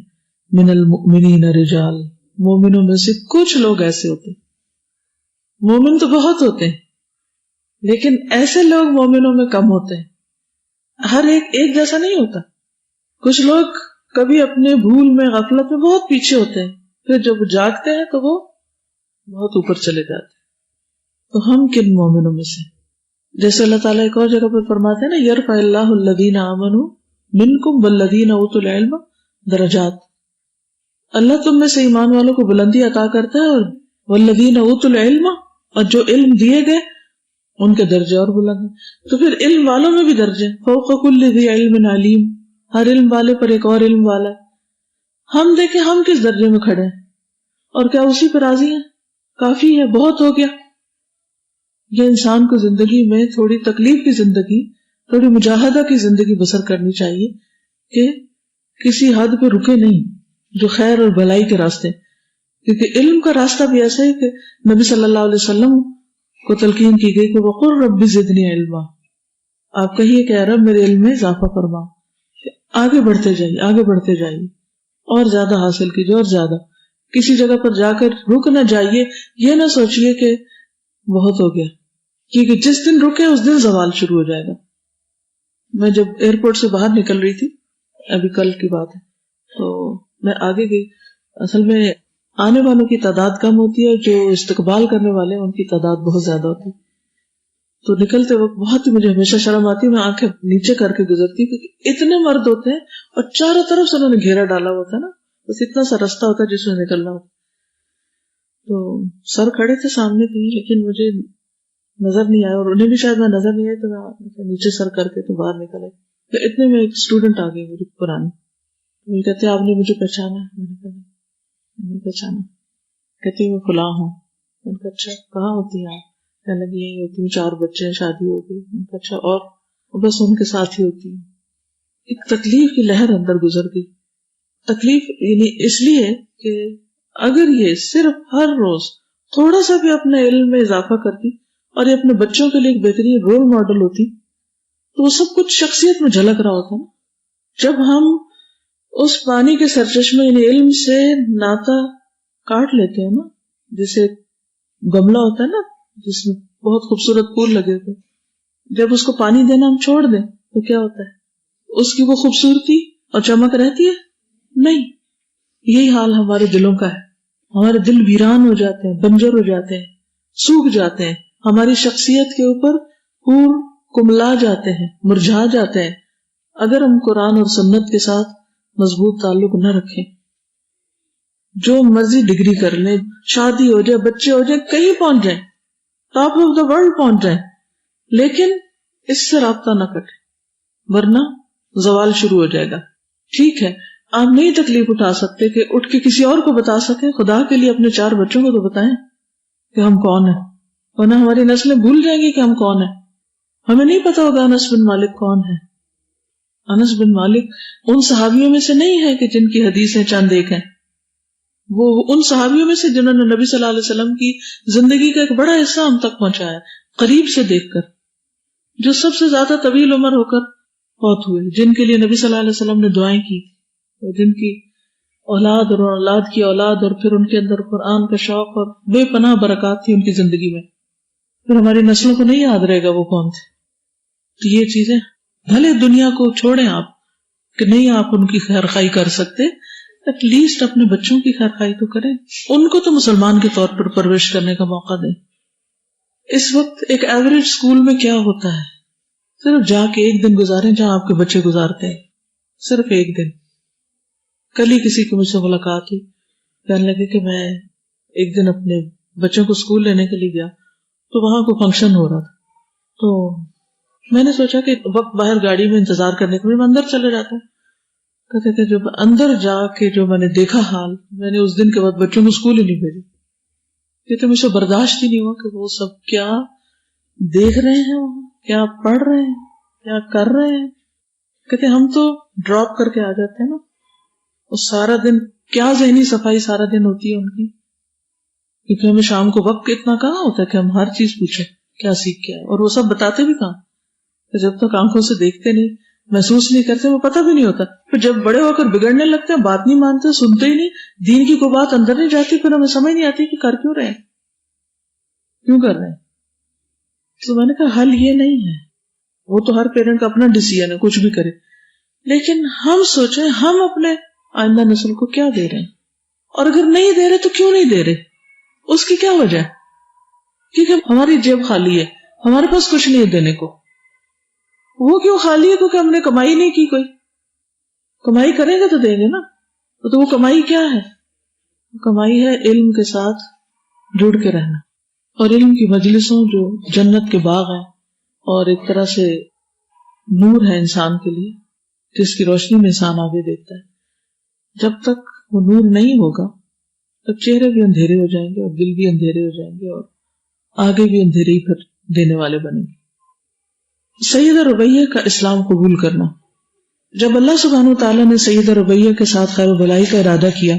من المؤمنین رجال, مومنوں میں سے کچھ لوگ ایسے ہوتے ہیں. مومن تو بہت ہوتے ہیں لیکن ایسے لوگ مومنوں میں کم ہوتے ہیں. ہر ایک جیسا نہیں ہوتا. کچھ لوگ کبھی اپنے بھول میں غفلت میں بہت پیچھے ہوتے ہیں, پھر جب جاگتے ہیں تو وہ بہت اوپر چلے جاتے ہیں. تو ہم کن مومنوں میں سے, جیسے اللہ تعالیٰ ایک اور جگہ پر فرماتے ہیں نا, یرفع اللہ الذین آمنوا منکم والذین اوتوا العلم درجات. اللہ تم میں سے ایمان والوں کو بلندی عطا کرتا ہے, اور والذین اوتوا العلم, اور جو علم دیے گئے ان کے درجے اور بلند ہیں. تو پھر علم والوں میں بھی درجے, فوق کل ذی علم علیم, ہر علم والے پر ایک اور علم والا ہے. ہم دیکھیں ہم کس درجے میں کھڑے ہیں, اور کیا اسی پہ راضی ہیں؟ کافی ہے, بہت ہو گیا. یہ انسان کو زندگی میں تھوڑی تکلیف کی زندگی, تھوڑی مجاہدہ کی زندگی بسر کرنی چاہیے کہ کسی حد پہ رکے نہیں, جو خیر اور بھلائی کے راستے. کیونکہ علم کا راستہ بھی ایسا ہے کہ نبی صلی اللہ علیہ وسلم کو تلقین کی گئی کہ وقل رب زدنی علما, آپ کہیے کہ اے رب میرے علم میں اضافہ فرما. آگے بڑھتے جائیے, آگے بڑھتے جائیے, اور زیادہ حاصل کیجیے, اور زیادہ. کسی جگہ پر جا کر رک نہ جائیے, یہ نہ سوچئے کہ بہت ہو گیا, کیونکہ جس دن رکے اس دن زوال شروع ہو جائے گا. میں جب ایئرپورٹ سے باہر نکل رہی تھی, ابھی کل کی بات ہے, تو میں آگے گئی. اصل میں آنے والوں کی تعداد کم ہوتی ہے, جو استقبال کرنے والے ہیں ان کی تعداد بہت زیادہ ہوتی ہے. تو نکلتے وقت بہت ہی مجھے ہمیشہ شرم آتی ہے, میں آنکھیں نیچے کر کے گزرتی, کیونکہ اتنے مرد ہوتے ہیں اور چاروں طرف سے انہوں نے گھیرا ڈالا ہوتا ہے نا, بس اتنا سا راستہ ہوتا ہے جس میں نکلنا ہوتا. تو سر کھڑے تھے سامنے کہیں, لیکن مجھے نظر نہیں آیا, اور انہیں بھی شاید میں نظر نہیں آئی, تو میں نیچے سر کر کے تو باہر نکل آئی. تو اتنے میں ایک اسٹوڈنٹ آ گئی مجھے پرانی, وہ کہتے آپ نے مجھے پہچانا ہے؟ میں نے کہا نہیں پہچانا. کہتی میں فلاں ہوں. میں نے کہا اچھا کہاں ہوتی ہیں آپ؟ کہنے لگی یہی ہوتی ہوں, 4 بچے ہیں, شادی ہو گئی. میں نے کہا اچھا, اور بس ان کے ساتھ ہی ہوتی ہوں. ایک تکلیف کی لہر اندر گزر گئی. تکلیف یعنی اس لیے کہ اگر یہ صرف ہر روز تھوڑا سا بھی اپنے علم میں اضافہ کرتی اور یہ اپنے بچوں کے لیے ایک بہترین رول ماڈل ہوتی, تو وہ سب کچھ شخصیت میں جھلک رہا ہوتا نا. جب ہم اس پانی کے سرچشمے یعنی علم سے ناتا کاٹ لیتے ہیں نا, جیسے گملہ ہوتا ہے نا جس میں بہت خوبصورت پھول لگے ہوتے, جب اس کو پانی دینا ہم چھوڑ دیں تو کیا ہوتا ہے؟ اس کی وہ خوبصورتی اور چمک رہتی ہے نہیں. یہی حال ہمارے دلوں کا ہے. ہمارے دل ویران ہو جاتے ہیں, بنجر ہو جاتے ہیں, سوکھ جاتے ہیں, ہماری شخصیت کے اوپر پھول کملا جاتے ہیں, مرجھا جاتے ہیں, اگر ہم قرآن اور سنت کے ساتھ مضبوط تعلق نہ رکھیں. جو مرضی ڈگری کر لیں, شادی ہو جائے, بچے ہو جائیں, کہیں پہنچ جائیں, ٹاپ آف دا ورلڈ پہنچ جائیں, لیکن اس سے رابطہ نہ کریں ورنہ زوال شروع ہو جائے گا. ٹھیک ہے آپ نہیں تکلیف اٹھا سکتے کہ اٹھ کے کسی اور کو بتا سکیں, خدا کے لیے اپنے 4 بچوں کو تو بتائیں کہ ہم کون ہیں, ورنہ ہماری نسلیں بھول جائیں گی کہ ہم کون ہیں. ہمیں نہیں پتا ہوگا انس بن مالک کون ہے. انس بن مالک ان صحابیوں میں سے نہیں ہے کہ جن کی حدیثیں چند ایک ہیں, وہ ان صحابیوں میں سے جنہوں نے نبی صلی اللہ علیہ وسلم کی زندگی کا ایک بڑا حصہ ہم تک پہنچایا قریب سے دیکھ کر. جو سب سے زیادہ طویل عمر ہو کر فوت ہوئے، جن کے لیے نبی صلی اللہ علیہ وسلم نے دعائیں کی، اور جن کی اولاد اور اولاد کی اولاد اور پھر ان کے اندر قرآن کا شوق اور بے پناہ برکات تھی ان کی زندگی میں، پھر ہماری نسلوں کو نہیں یاد رہے گا وہ کون تھے. تو یہ چیزیں بھلے دنیا کو چھوڑیں آپ کہ نہیں آپ ان کی خیر خواہی کر سکتے، ایٹ لیسٹ اپنے بچوں کی خیر خواہی تو کریں، ان کو تو مسلمان کے طور پر پرورش کرنے کا موقع دیں. اس وقت ایک ایوریج اسکول میں کیا ہوتا ہے، صرف جا کے ایک دن گزاریں جہاں آپ کے بچے گزارتے ہیں، صرف ایک دن. کل ہی کسی کی مجھ سے ملاقات ہوئی، کہنے لگے کہ میں ایک دن اپنے بچوں کو اسکول لینے کے لیے گیا تو وہاں کوئی فنکشن ہو رہا تھا، تو میں نے سوچا کہ وقت باہر گاڑی میں انتظار کرنے کے لیے میں اندر چلے جاتا ہوں. کہتے کہ جب اندر جا کے جو میں نے دیکھا حال، میں نے اس دن کے بعد بچوں کو اسکول ہی نہیں بھیجا. کہتے مجھ سے برداشت ہی نہیں ہوا کہ وہ سب کیا دیکھ رہے ہیں، وہاں کیا پڑھ رہے ہیں، کیا کر رہے ہیں. کہتے ہم تو ڈراپ کر کے آ جاتے ہیں نا، اور سارا دن کیا ذہنی صفائی سارا دن ہوتی ہے ان کی، کیونکہ ہمیں شام کو وقت اتنا کہاں ہوتا ہے کہ ہم ہر چیز پوچھیں کیا سیکھ کے آئے، اور وہ سب بتاتے بھی کہاں. جب تک آنکھوں سے دیکھتے نہیں، محسوس نہیں کرتے، وہ پتہ بھی نہیں ہوتا. پھر جب بڑے ہو کر بگڑنے لگتے ہیں، بات نہیں مانتے، سنتے ہی نہیں، دین کی کوئی بات اندر نہیں جاتی، پھر ہمیں سمجھ نہیں آتی کہ کر کیوں رہے ہیں، کیوں کر رہے ہیں. تو میں نے کہا حل یہ نہیں ہے، وہ تو ہر پیرنٹ کا اپنا ڈیسیژن ہے، کچھ بھی کرے، لیکن ہم سوچیں ہم اپنے آئندہ نسل کو کیا دے رہے ہیں، اور اگر نہیں دے رہے تو کیوں نہیں دے رہے، اس کی کیا وجہ ہے. کیونکہ ہماری جیب خالی ہے، ہمارے پاس کچھ نہیں ہے دینے کو. وہ کیوں خالی ہے؟ کیونکہ ہم نے کمائی نہیں کی. کوئی کمائی کریں گے تو دیں گے نا. تو وہ کمائی کیا ہے؟ کمائی ہے علم کے ساتھ جڑ کے رہنا، اور علم کی مجلسوں جو جنت کے باغ ہیں، اور ایک طرح سے نور ہے انسان کے لیے، جس کی روشنی میں انسان آگے دیکھتا ہے. جب تک وہ نور نہیں ہوگا تب چہرے بھی اندھیرے ہو جائیں گے، اور دل بھی اندھیرے ہو جائیں گے، اور آگے بھی اندھیرے ہی پھر دینے والے بنیں گے. سید ربیہ کا اسلام قبول کرنا. جب اللہ سبحانہ وتعالیٰ نے سید ربیہ کے ساتھ خیر و بلائی کا ارادہ کیا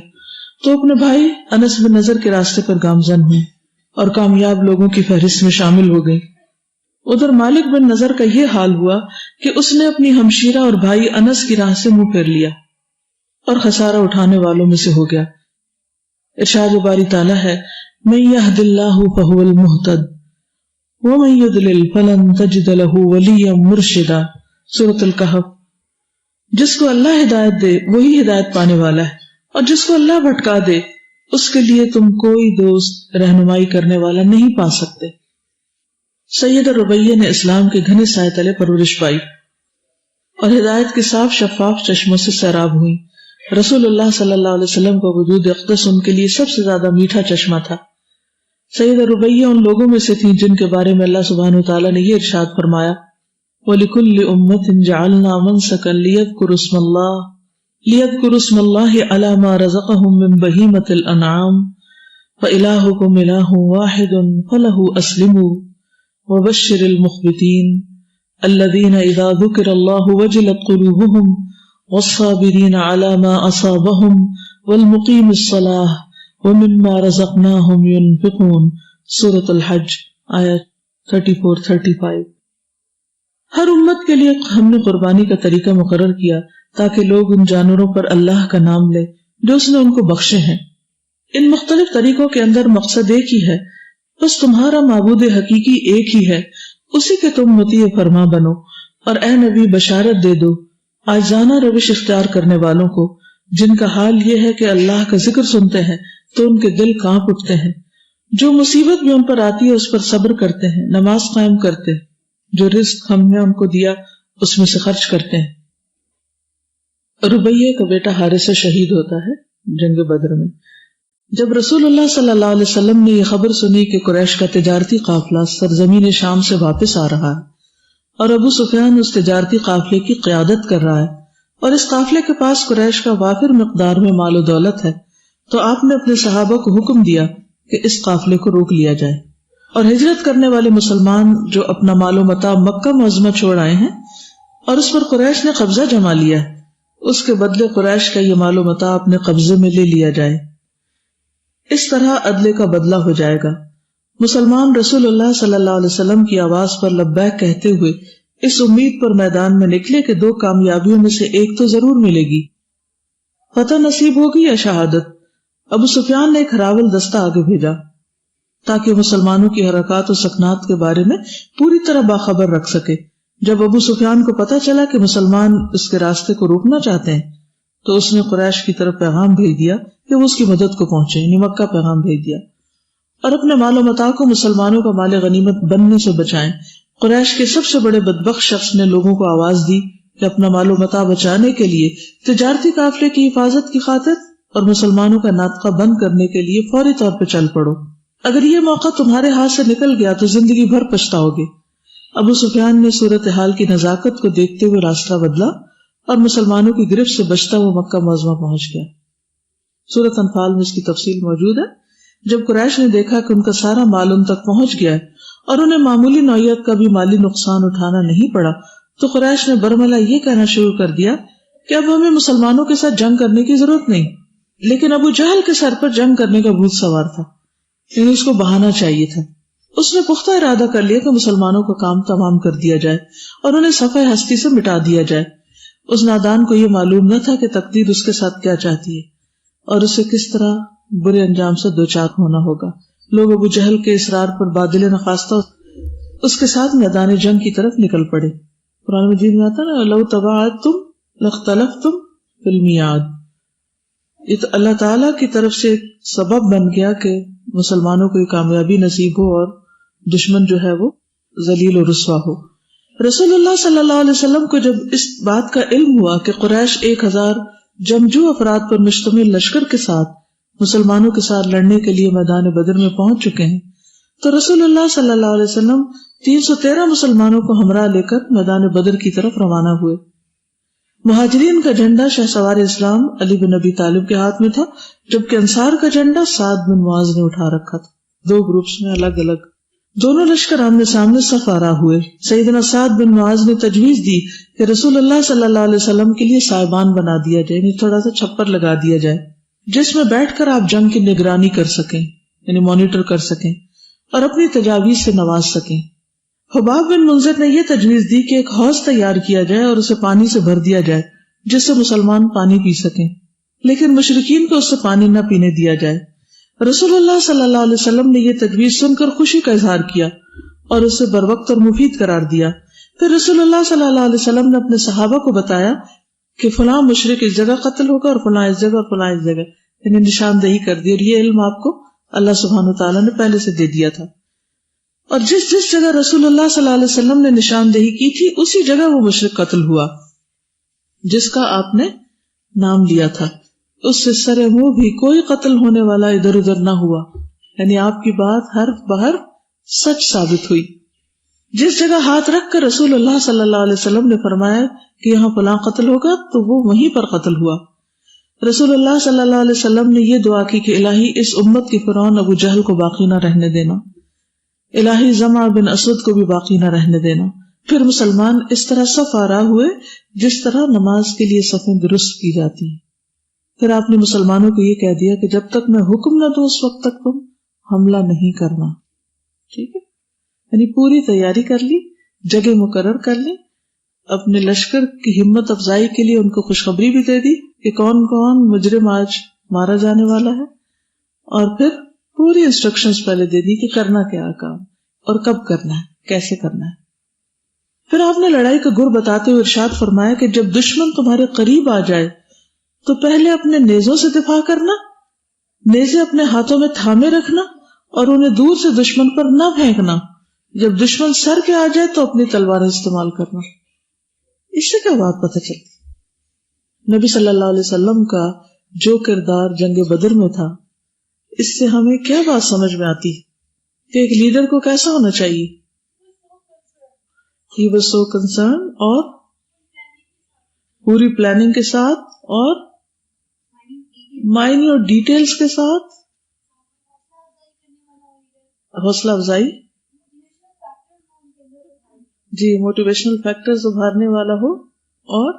تو اپنے بھائی انس بن نضر کے راستے پر گامزن ہوئی اور کامیاب لوگوں کی فہرست میں شامل ہو گئی. ادھر مالک بن نضر کا یہ حال ہوا کہ اس نے اپنی ہمشیرہ اور بھائی انس کی راہ سے منہ پھیر لیا اور خسارہ اٹھانے والوں میں سے ہو گیا. ارشاد باری تعالیٰ ہے من یہد اللہ فہو المہتد وَمَن يُضْلِلْ فَلَن تَجِدَ لَهُ وَلِيًّا مُرْشِدًا. سورۃ الکہف. جس کو اللہ ہدایت دے وہی ہدایت پانے والا ہے، اور جس کو اللہ بھٹکا دے اس کے لیے تم کوئی دوست رہنمائی کرنے والا نہیں پا سکتے. سید ربیہ نے اسلام کے گھنے سائے تلے پرورش پائی اور ہدایت کے صاف شفاف چشموں سے سیراب ہوئی. رسول اللہ صلی اللہ علیہ وسلم کا وجود اقدس ان کے لیے سب سے زیادہ میٹھا چشمہ تھا. سید ربیہ ان لوگوں میں سے تھی جن کے بارے میں اللہ سبحانہ وتعالیٰ نے یہ ارشاد فرمایا وَلِكُلِّ أُمَّةٍ جَعَلْنَا مَنْسَكًا لِيَذْكُرُوا اسْمَ اللَّهِ عَلَى مَا رَزَقَهُم مِّن بَهِيمَةِ الْأَنْعَامِ فَإِلَٰهُكُمْ إِلَٰهٌ وَاحِدٌ فَلَهُ أَسْلِمُوا وَبَشِّرِ الْمُخْبِتِينَ الَّذِينَ إِذَا ذُكِرَ اللَّهُ وَجِلَتْ قُلُوبُهُمْ وَالصَّابِرِينَ عَلَى مَا أَصَابَهُمْ وَالْمُقِيمِ الصَّلَاةَ وَمِمَّا رَزَقْنَاهُمْ يُنْفِقُونَ. سورۃ الحج آیت 34-35. ہر امت کے لیے ہم نے قربانی کا طریقہ مقرر کیا تاکہ لوگ ان جانوروں پر اللہ کا نام لے جو اس نے ان کو بخشے ہیں. ان مختلف طریقوں کے اندر مقصد ایک ہی ہے، بس تمہارا معبود حقیقی ایک ہی ہے، اسی کے تم مطیع فرما بنو. اور اے نبی بشارت دے دو عاجزانہ روش اختیار کرنے والوں کو جن کا حال یہ ہے کہ اللہ کا ذکر سنتے ہیں تو ان کے دل کانپ اٹھتے ہیں، جو مصیبت بھی ان پر آتی ہے اس پر صبر کرتے ہیں، نماز قائم کرتے ہیں، جو رزق ہم نے ان کو دیا اس میں سے خرچ کرتے ہیں. ربیہ کا بیٹا حارثہ شہید ہوتا ہے جنگ بدر میں. جب رسول اللہ صلی اللہ علیہ وسلم نے یہ خبر سنی کہ قریش کا تجارتی قافلہ سرزمین شام سے واپس آ رہا ہے اور ابو سفیان اس تجارتی قافلے کی قیادت کر رہا ہے اور اس قافلے کے پاس قریش کا وافر مقدار میں مال و دولت ہے، تو آپ نے اپنے صحابہ کو حکم دیا کہ اس قافلے کو روک لیا جائے اور ہجرت کرنے والے مسلمان جو اپنا مال و متاع مکہ معظمہ چھوڑ آئے ہیں اور اس پر قریش نے قبضہ جما لیا ہے، اس کے بدلے قریش کا یہ مال و متاع اپنے قبضے میں لے لیا جائے. اس طرح عدلے کا بدلہ ہو جائے گا. مسلمان رسول اللہ صلی اللہ علیہ وسلم کی آواز پر لبیک کہتے ہوئے اس امید پر میدان میں نکلے کہ 2 کامیابیوں میں سے ایک تو ضرور ملے گی، فتح نصیب ہوگی یا شہادت۔ ابو سفیان نے ایک ہراول دستہ آگے بھیجا تاکہ مسلمانوں کی حرکات و سکنات کے بارے میں پوری طرح باخبر رکھ سکے۔ جب ابو سفیان کو پتہ چلا کہ مسلمان اس کے راستے کو روکنا چاہتے ہیں تو اس نے قریش کی طرف پیغام بھیج دیا کہ وہ اس کی مدد کو پہنچے، یعنی مکہ پیغام بھیج دیا اور اپنے مال و متاع کو مسلمانوں کا مال غنیمت بننے سے بچائیں۔ قریش کے سب سے بڑے بدبخت شخص نے لوگوں کو آواز دی کہ اپنا مال و متاع بچانے کے لیے تجارتی قافلے کی حفاظت کی خاطر اور مسلمانوں کا ناطقہ بند کرنے کے لیے فوری طور پہ چل پڑو، اگر یہ موقع تمہارے ہاتھ سے نکل گیا تو زندگی بھر پچھتاؤ گے۔ ابو سفیان نے صورتحال کی نزاکت کو دیکھتے ہوئے راستہ بدلا اور مسلمانوں کی گرفت سے بچتا ہوا مکہ معظمہ پہنچ گیا۔ سورۃ انفال میں اس کی تفصیل موجود ہے۔ جب قریش نے دیکھا کہ ان کا سارا مال ان تک پہنچ گیا ہے اور انہیں معمولی نوعیت کا بھی مالی نقصان اٹھانا نہیں پڑا تو قریش نے برملا یہ کہنا شروع کر دیا کہ اب ہمیں مسلمانوں کے ساتھ جنگ کرنے کی ضرورت نہیں، لیکن ابو جہل کے سر پر جنگ کرنے کا بھوت سوار تھا، یعنی اس کو بہانا چاہیے تھا۔ اس نے پختہ ارادہ کر لیا کہ مسلمانوں کا کام تمام کر دیا جائے اور انہیں صفحہ ہستی سے مٹا دیا جائے۔ اس نادان کو یہ معلوم نہ تھا کہ تقدیر اس کے ساتھ کیا چاہتی ہے اور اسے کس طرح برے انجام سے دوچار ہونا ہوگا۔ لوگ ابو جہل کے اصرار پر بادل نخواستہ اس کے ساتھ میدان جنگ کی طرف نکل پڑے۔ قرآن مجید میں آتا نا لو تواعدتم لاختلفتم فی المیعاد، یہ تو اللہ تعالیٰ کی طرف سے ایک سبب بن گیا کہ مسلمانوں کو یہ کامیابی نصیب ہو اور دشمن جو ہے وہ ذلیل و رسوا ہو۔ رسول اللہ صلی اللہ علیہ وسلم کو جب اس بات کا علم ہوا کہ قریش 1000 جنگجو افراد پر مشتمل لشکر کے ساتھ مسلمانوں کے ساتھ لڑنے کے لیے میدان بدر میں پہنچ چکے ہیں تو رسول اللہ صلی اللہ علیہ وسلم 313 مسلمانوں کو ہمراہ لے کر میدان بدر کی طرف روانہ ہوئے۔ مہاجرین کا جھنڈا شاہ سوار اسلام علی بن ابی طالب کے ہاتھ میں تھا، جبکہ انصار کا جھنڈا سعد بن معاذ نے اٹھا رکھا تھا، 2 گروپس میں الگ الگ۔ دونوں لشکر آمنے سامنے صف آرا ہوئے۔ سیدنا سعد بن معاذ نے تجویز دی کہ رسول اللہ صلی اللہ علیہ وسلم کے لیے سائبان بنا دیا جائے، یعنی تھوڑا سا چھپر لگا دیا جائے جس میں بیٹھ کر آپ جنگ کی نگرانی کر سکیں، یعنی مانیٹر کر سکیں اور اپنی تجاویز سے نواز سکیں۔ حباب بن منذر نے یہ تجویز دی کہ ایک حوض تیار کیا جائے اور اسے پانی سے بھر دیا جائے جس سے مسلمان پانی پی سکیں، لیکن مشرکین کو اس سے پانی نہ پینے دیا جائے۔ رسول اللہ صلی اللہ علیہ وسلم نے یہ تجویز سن کر خوشی کا اظہار کیا اور اسے بروقت اور مفید قرار دیا۔ پھر رسول اللہ صلی اللہ علیہ وسلم نے اپنے صحابہ کو بتایا کہ فلاں مشرک اس جگہ قتل ہوگا اور فلاں اس جگہ اور فلاں اس جگہ، یعنی نشاندہی کر دی، اور یہ علم آپ کو اللہ سبحانہ وتعالیٰ نے پہلے سے دے دیا تھا۔ اور جس جس جگہ رسول اللہ صلی اللہ علیہ وسلم نے نشاندہی کی تھی اسی جگہ وہ مشرک قتل ہوا جس کا آپ نے نام لیا تھا، اس سے سر منہ بھی کوئی قتل ہونے والا ادھر ادھر نہ ہوا، یعنی آپ کی بات حرف بحرف سچ ثابت ہوئی۔ جس جگہ ہاتھ رکھ کر رسول اللہ صلی اللہ علیہ وسلم نے فرمایا کہ یہاں فلاں قتل ہوگا تو وہ وہیں پر قتل ہوا۔ رسول اللہ صلی اللہ علیہ وسلم نے یہ دعا کی کہ الہی اس امت کے فرعون ابو جہل کو باقی نہ رہنے دینا، الہی زمع بن اسود کو بھی باقی نہ رہنے دینا۔ پھر مسلمان اس طرح صف آرا ہوئے جس طرح نماز کے لیے صفیں درست کی جاتی ہیں۔ پھر آپ نے مسلمانوں کو یہ کہہ دیا کہ جب تک میں حکم نہ دوں اس وقت تک تم حملہ نہیں کرنا، ٹھیک ہے؟ یعنی پوری تیاری کر لی، جگہ مقرر کر لی، اپنے لشکر کی ہمت افزائی کے لیے ان کو خوشخبری بھی دے دی کہ کون کون مجرم آج مارا جانے والا ہے، اور پھر پوری انسٹرکشنز پہلے دے دی کہ کرنا کیا کام اور کب کرنا ہے، کیسے کرنا ہے۔ پھر آپ نے لڑائی کا گر بتاتے ہوئے ارشاد فرمایا کہ جب دشمن تمہارے قریب آ جائے تو پہلے اپنے نیزوں سے دفاع کرنا، نیزے اپنے ہاتھوں میں تھامے رکھنا اور انہیں دور سے دشمن پر نہ پھینکنا، جب دشمن سر کے آ جائے تو اپنی تلواریں استعمال کرنا۔ اس سے کیا بات پتہ چلتی؟ نبی صلی اللہ علیہ وسلم کا جو کردار جنگ بدر میں تھا، اس سے ہمیں کیا بات سمجھ میں آتی کہ ایک لیڈر کو کیسا ہونا چاہیے؟ He was so concerned، اور پوری پلاننگ کے ساتھ اور مائنیوٹ ڈیٹیلز کے ساتھ حوصلہ افزائی، جی موٹیویشنل فیکٹرز ابھارنے والا ہو، اور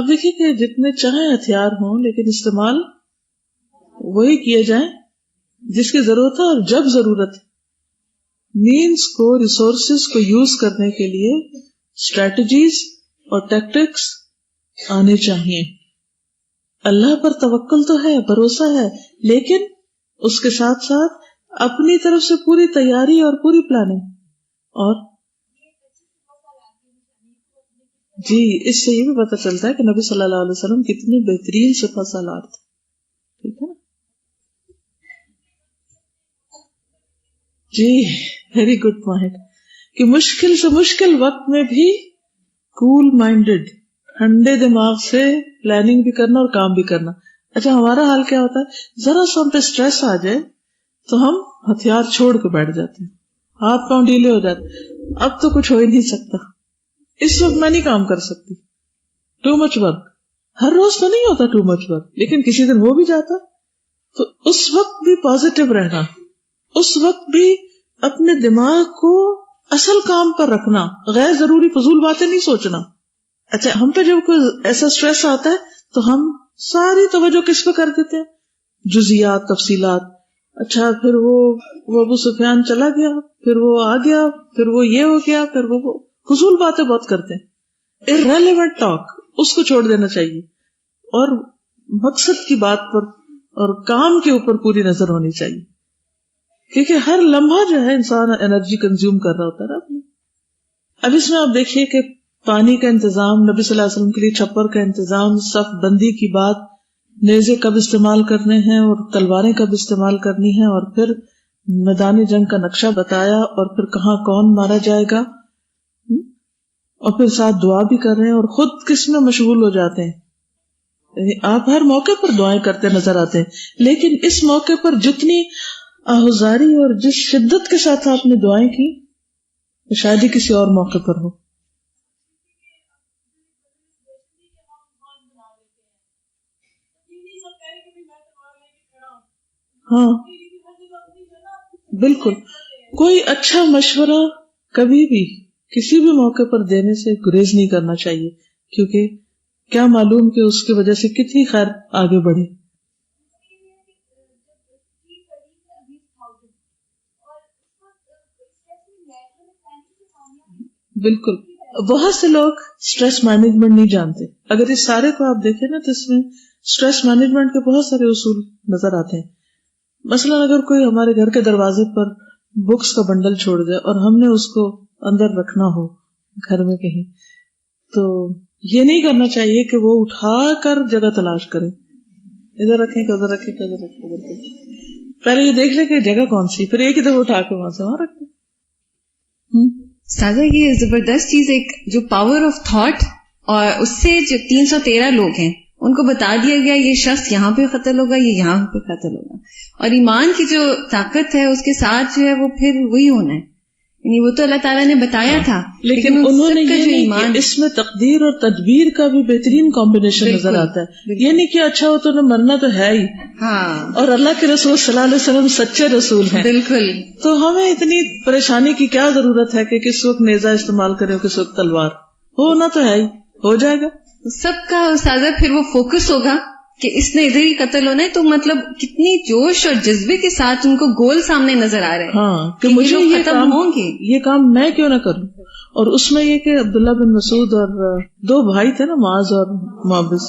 آپ دیکھیں کہ جتنے چاہیں ہتھیار ہوں لیکن استعمال وہی کیے جائیں جس کی ضرورت ہے اور جب ضرورت ہے. مینس کو ریسورسز کو یوز کرنے کے لیے اسٹریٹجیز اور ٹیکٹکس آنے چاہیے. اللہ پر توکل تو ہے، بھروسہ ہے، لیکن اس کے ساتھ ساتھ اپنی طرف سے پوری تیاری اور پوری پلاننگ. اور جی اس سے یہ بھی پتہ چلتا ہے کہ نبی صلی اللہ علیہ وسلم کتنے بہترین سپہ سالار تھے. ٹھیک ہے نا جی، ویری گڈ پوائنٹ کہ مشکل سے مشکل وقت میں بھی کول مائنڈیڈ، ٹھنڈے دماغ سے پلاننگ بھی کرنا اور کام بھی کرنا. اچھا ہمارا حال کیا ہوتا ہے، ذرا سا ہم پہ اسٹریس آ جائے تو ہم ہتھیار چھوڑ کے بیٹھ جاتے ہیں، ہاتھ پاؤں ڈھیلے ہو جاتے، اب تو کچھ ہو ہی نہیں سکتا، اس وقت میں نہیں کام کر سکتی. ٹو مچ ورک، ہر روز تو نہیں ہوتا ٹو مچ ورک، لیکن کسی دن ہو بھی جاتا. تو اس وقت بھی پازیٹو رہنا، اس وقت بھی اپنے دماغ کو اصل کام پر رکھنا، غیر ضروری فضول باتیں نہیں سوچنا. اچھا ہم پہ جب کوئی ایسا اسٹریس آتا ہے تو ہم ساری توجہ کس پہ کر دیتے ہیں؟ جزیات، تفصیلات. اچھا پھر وہ ابو سفیان چلا گیا، پھر وہ آ گیا، پھر وہ یہ ہو گیا، پھر وہ فضول باتیں بہت کرتے ہیں. irrelevant ٹاک اس کو چھوڑ دینا چاہیے اور مقصد کی بات پر اور کام کے اوپر پوری نظر ہونی چاہیے، کیونکہ ہر لمحہ جو ہے انسان انرجی کنزیوم کر رہا ہوتا ہے نا. اب اس میں آپ دیکھیے کہ پانی کا انتظام، نبی صلی اللہ علیہ وسلم کے لیے چھپر کا انتظام، صف بندی کی بات، نیزے کب استعمال کرنے ہیں اور تلواریں کب استعمال کرنی ہیں، اور پھر میدان جنگ کا نقشہ بتایا، اور پھر کہاں کون مارا جائے گا، اور پھر ساتھ دعا بھی کر رہے ہیں. اور خود کس میں مشغول ہو جاتے ہیں، آپ ہر موقع پر دعائیں کرتے نظر آتے ہیں، لیکن اس موقع پر جتنی آہوزاری اور جس شدت کے ساتھ آپ نے دعائیں کی شاید ہی کسی اور موقع پر ہو. ہاں بالکل، کوئی اچھا مشورہ کبھی بھی کسی بھی موقع پر دینے سے گریز نہیں کرنا چاہیے، کیونکہ کیا معلوم کہ اس کی وجہ سے کتنی خیر آگے بڑھے. بالکل، بہت سے لوگ اسٹریس مینجمنٹ نہیں جانتے. اگر اس سارے کو آپ دیکھیں نا تو اس میں اسٹریس مینجمنٹ کے بہت سارے اصول نظر آتے ہیں. مثلا اگر کوئی ہمارے گھر کے دروازے پر بکس کا بنڈل چھوڑ دے اور ہم نے اس کو اندر رکھنا ہو گھر میں کہیں، تو یہ نہیں کرنا چاہیے کہ وہ اٹھا کر جگہ تلاش کرے، ادھر رکھیں کہ ادھر رکھیں کہ ادھر رکھیں ادھر رکھیں. پہلے یہ دیکھ لے کہ جگہ کون سی، پھر ایک ہی دفعہ اٹھا کے وہاں سے وہاں رکھتے. سادہ یہ زبردست چیز، ایک جو پاور آف تھاٹ، اور اس سے جو 313 لوگ ہیں ان کو بتا دیا گیا یہ شخص یہاں پہ قتل ہوگا، یہ یہاں پہ قتل ہوگا. اور ایمان کی جو طاقت ہے اس کے ساتھ جو ہے وہ پھر وہی ہونا ہے، یعنی وہ تو اللہ تعالیٰ نے بتایا تھا، لیکن انہوں نے یہ نہیں کہ اس میں تقدیر اور تدبیر کا بھی بہترین کمبینیشن نظر آتا ہے. یہ نہیں کہ اچھا ہو تو انہیں مرنا تو ہے ہی، ہاں، اور اللہ کے رسول صلی اللہ علیہ وسلم سچے رسول ہیں. بالکل. تو ہمیں اتنی پریشانی کی کیا ضرورت ہے کہ کس وقت نیزہ استعمال کرے، کس وقت تلوار، ہونا تو ہے ہی، ہو جائے گا. سب کا استاذہ پھر وہ فوکس ہوگا کہ اس نے ادھر ہی قتل ہونا ہے، تو مطلب کتنی جوش اور جذبے کے ساتھ ان کو گول سامنے نظر آ رہے ہیں. ہاں کہ مجھے یہ کام ہوں گے، یہ کام میں کیوں نہ کروں. اور اس میں یہ کہ عبداللہ بن مسعود اور دو بھائی تھے نا، معاذ اور معبس،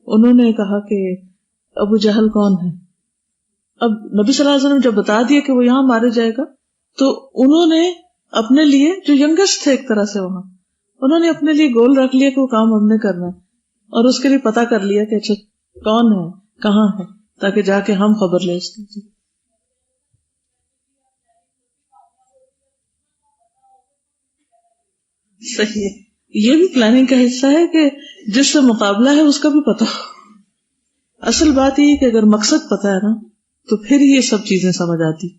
انہوں نے کہا کہ ابو جہل کون ہے. اب نبی صلی اللہ علیہ وسلم جب بتا دیا کہ وہ یہاں مارے جائے گا، تو انہوں نے اپنے لیے، جو ینگسٹ تھے ایک طرح سے وہاں، انہوں نے اپنے لیے گول رکھ لیا کہ وہ کام ہم نے کرنا ہے، اور اس کے لیے پتا کر لیا کہ اچھا کون ہے، کہاں ہے، تاکہ جا کے ہم خبر لیں اس کی. صحیح ہے، یہ بھی پلاننگ کا حصہ ہے کہ جس سے مقابلہ ہے اس کا بھی پتا ہو. اصل بات یہ کہ اگر مقصد پتا ہے نا تو پھر یہ سب چیزیں سمجھ آتی.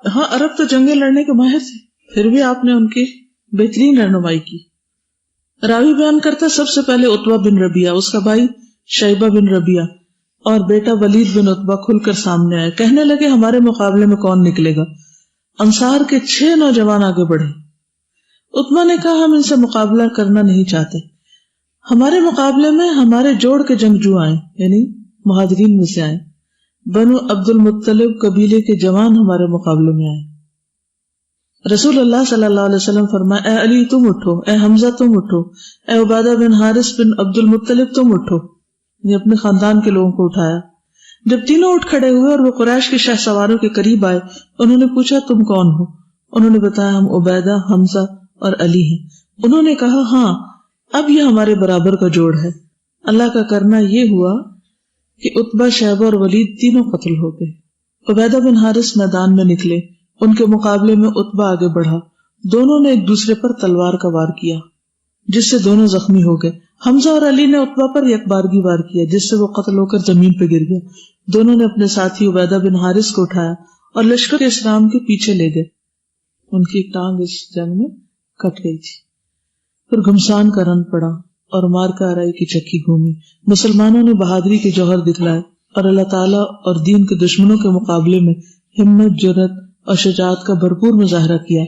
ہاں عرب تو جنگیں لڑنے کے ماہر تھے، پھر بھی آپ نے ان کی بہترین رہنمائی کی. راوی بیان کرتا سب سے پہلے عتبہ بن ربیعہ، اس کا بھائی شیبہ بن ربیعہ، اور بیٹا ولید بن عتبہ کھل کر سامنے آئے. کہنے لگے ہمارے مقابلے میں کون نکلے گا؟ انصار کے 6 نوجوان آگے بڑھے. عتبہ نے کہا ہم ان سے مقابلہ کرنا نہیں چاہتے. ہمارے مقابلے میں ہمارے جوڑ کے جنگجو آئے، یعنی مہاجرین میں سے آئے. بنو عبد المطلب قبیلے کے جوان ہمارے مقابلے میں آئے. رسول اللہ صلی اللہ علیہ وسلم فرمایا اے علی تم اٹھو، اے حمزہ تم اٹھو، اے عبادہ بن حارث بن عبد المطلب تم اٹھو. یہ اپنے خاندان کے لوگوں کو اٹھایا. جب تینوں اٹھ کھڑے ہوئے اور وہ قریش کے شہ سواروں کے قریب آئے، انہوں نے پوچھا تم کون ہو؟ انہوں نے بتایا ہم عبیدہ، حمزہ اور علی ہیں. انہوں نے کہا ہاں اب یہ ہمارے برابر کا جوڑ ہے. اللہ کا کرنا یہ ہوا کہ عتبہ، شیبہ اور ولید تینوں قتل ہو گئے. عبیدہ بن حارث میدان میں نکلے، ان کے مقابلے میں عتبہ آگے بڑھا. دونوں نے ایک دوسرے پر تلوار کا وار کیا جس سے دونوں زخمی ہو گئے. حمزہ اور علی نے عتبہ پر یک بارگی وار کیا جس سے وہ قتل ہو کر زمین پہ گر گیا. دونوں نے اپنے ساتھی عبیدہ بن حارث کو اٹھایا اور لشکر اسلام کے پیچھے لے گئے. ان کی ایک ٹانگ اس جنگ میں کٹ گئی تھی. پھر گھمسان کا رن پڑا اور مارکا آرائی کی چکی گھومی. مسلمانوں نے بہادری کے جوہر دکھلائے اور اللہ تعالیٰ اور دین کے دشمنوں کے مقابلے میں ہمت، جرأت اور شجاعت کا بھرپور مظاہرہ کیا.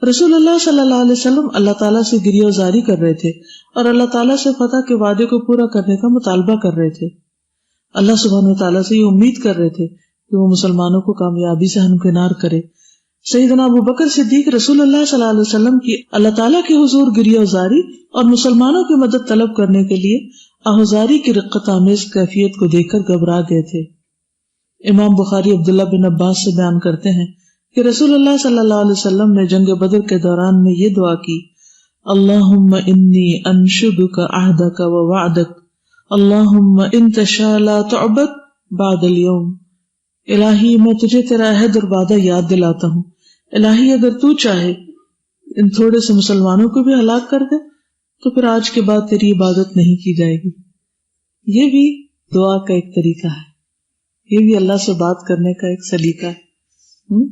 رسول اللہ صلی اللہ علیہ وسلم اللہ تعالیٰ سے گریہ وزاری کر رہے تھے اور اللہ تعالیٰ سے فتح کے وعدے کو پورا کرنے کا مطالبہ کر رہے تھے. اللہ سبحانہ وتعالیٰ سے یہ امید کر رہے تھے کہ وہ مسلمانوں کو کامیابی سے ہمکنار کرے. سیدنا ابو بکر صدیق رسول اللہ صلی اللہ علیہ وسلم کی اللہ تعالیٰ کے حضور گریہ وزاری اور مسلمانوں کی مدد طلب کرنے کے لیے آہوزاری کی رقت آمیز کیفیت کو دیکھ کر گھبرا گئے تھے. امام بخاری عبداللہ بن عباس سے بیان کرتے ہیں کہ رسول اللہ صلی اللہ علیہ وسلم نے جنگ بدر کے دوران میں یہ دعا کی اللہم انی انشدک عہدک و وعدک اللہم ان تشاء لا تعبد بعد اليوم. الہی میں تجھے تیرا عہد اور وعدہ یاد دلاتا ہوں. الہی اگر تو چاہے ان تھوڑے سے مسلمانوں کو بھی ہلاک کر دے تو پھر آج کے بعد تیری عبادت نہیں کی جائے گی. یہ بھی دعا کا ایک طریقہ ہے، یہ بھی اللہ سے بات کرنے کا ایک سلیقہ ہے.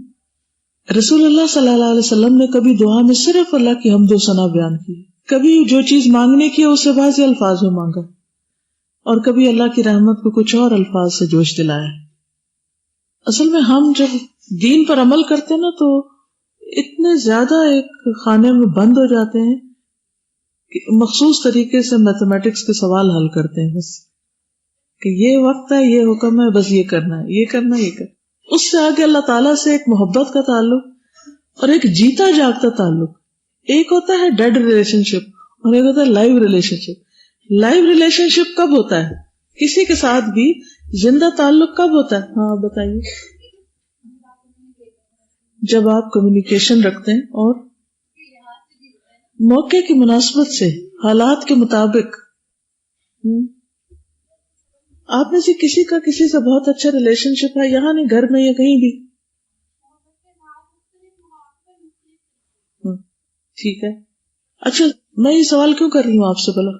رسول اللہ صلی اللہ علیہ وسلم نے کبھی دعا میں صرف اللہ کی حمد و ثنا بیان کی، کبھی جو چیز مانگنے کی ہے اسے بعض الفاظ میں مانگا، اور کبھی اللہ کی رحمت کو کچھ اور الفاظ سے جوش دلایا. اصل میں ہم جب دین پر عمل کرتے ہیں نا تو اتنے زیادہ ایک خانے میں بند ہو جاتے ہیں کہ مخصوص طریقے سے میتھمیٹکس کے سوال حل کرتے ہیں، بس کہ یہ وقت ہے، یہ حکم ہے، بس یہ کرنا ہے، یہ کرنا ہے، یہ کرنا. اس سے آگے اللہ تعالیٰ سے ایک محبت کا تعلق اور ایک جیتا جاگتا تعلق. ایک ہوتا ہے ڈیڈ ریلیشن شپ اور ایک ہوتا ہے لائیو ریلیشن شپ. لائیو ریلیشن شپ کب ہوتا ہے؟ کسی کے ساتھ بھی زندہ تعلق کب ہوتا ہے؟ ہاں بتائیے. جب آپ کمیونیکیشن رکھتے ہیں اور موقع کی مناسبت سے، حالات کے مطابق. آپ میں سے کسی کا کسی سے بہت اچھا ریلیشن شپ ہے، یہاں نہیں، گھر میں یا کہیں بھی؟ ٹھیک ہے. اچھا میں یہ سوال کیوں کر رہی ہوں آپ سے، بلا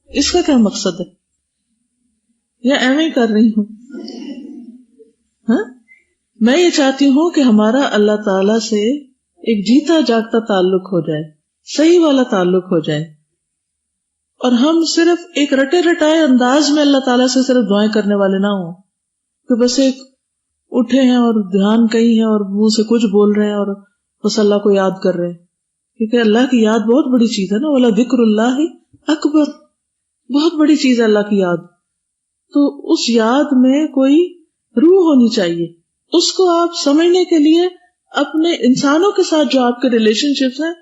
اس کا کیا مقصد ہے یا ایویں ہی کر رہی ہوں؟ ہاں میں یہ چاہتی ہوں کہ ہمارا اللہ تعالی سے ایک جیتا جاگتا تعلق ہو جائے، صحیح والا تعلق ہو جائے، اور ہم صرف ایک رٹے رٹائے انداز میں اللہ تعالیٰ سے صرف دعائیں کرنے والے نہ ہوں کہ بس ایک اٹھے ہیں اور دھیان کہیں ہے اور منہ سے کچھ بول رہے ہیں اور بس اللہ کو یاد کر رہے ہیں. کیونکہ اللہ کی یاد بہت بڑی چیز ہے نا، وَلَا ذِكْرُ اللَّهِ اکبر، بہت بڑی چیز ہے اللہ کی یاد. تو اس یاد میں کوئی روح ہونی چاہیے. اس کو آپ سمجھنے کے لیے اپنے انسانوں کے ساتھ جو آپ کے ریلیشن شپس ہیں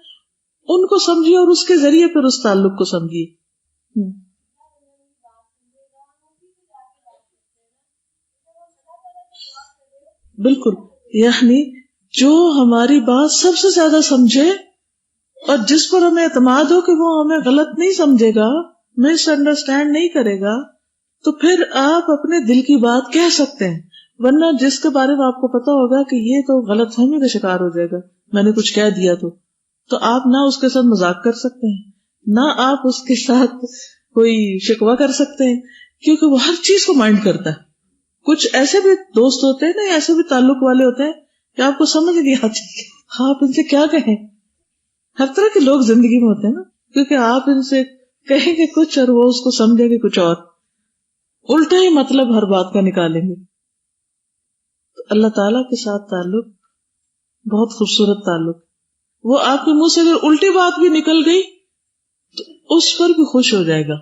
ان کو سمجھیے اور اس کے ذریعے پھر اس تعلق کو سمجھیے. بالکل، یعنی جو ہماری بات سب سے زیادہ سمجھے اور جس پر ہمیں اعتماد ہو کہ وہ ہمیں غلط نہیں سمجھے گا، مس انڈرسٹینڈ نہیں کرے گا، تو پھر آپ اپنے دل کی بات کہہ سکتے ہیں. ورنہ جس کے بارے میں آپ کو پتا ہوگا کہ یہ تو غلط فہمی کا شکار ہو جائے گا، میں نے کچھ کہہ دیا تو آپ نہ اس کے ساتھ مذاق کر سکتے ہیں، نہ آپ اس کے ساتھ کوئی شکوہ کر سکتے ہیں، کیونکہ وہ ہر چیز کو مائنڈ کرتا ہے. کچھ ایسے بھی دوست ہوتے ہیں نا، ایسے بھی تعلق والے ہوتے ہیں کہ آپ کو سمجھ نہیں آتی آپ ان سے کیا کہیں. ہر طرح کے لوگ زندگی میں ہوتے ہیں نا، کیونکہ آپ ان سے کہیں گے کچھ اور وہ اس کو سمجھیں گے کچھ اور. الٹا ہی مطلب ہر بات کا نکالیں گے. تو اللہ تعالیٰ کے ساتھ تعلق بہت خوبصورت تعلق. وہ آپ کے منہ سے اگر الٹی بات بھی نکل گئی تو اس پر بھی خوش ہو جائے گا,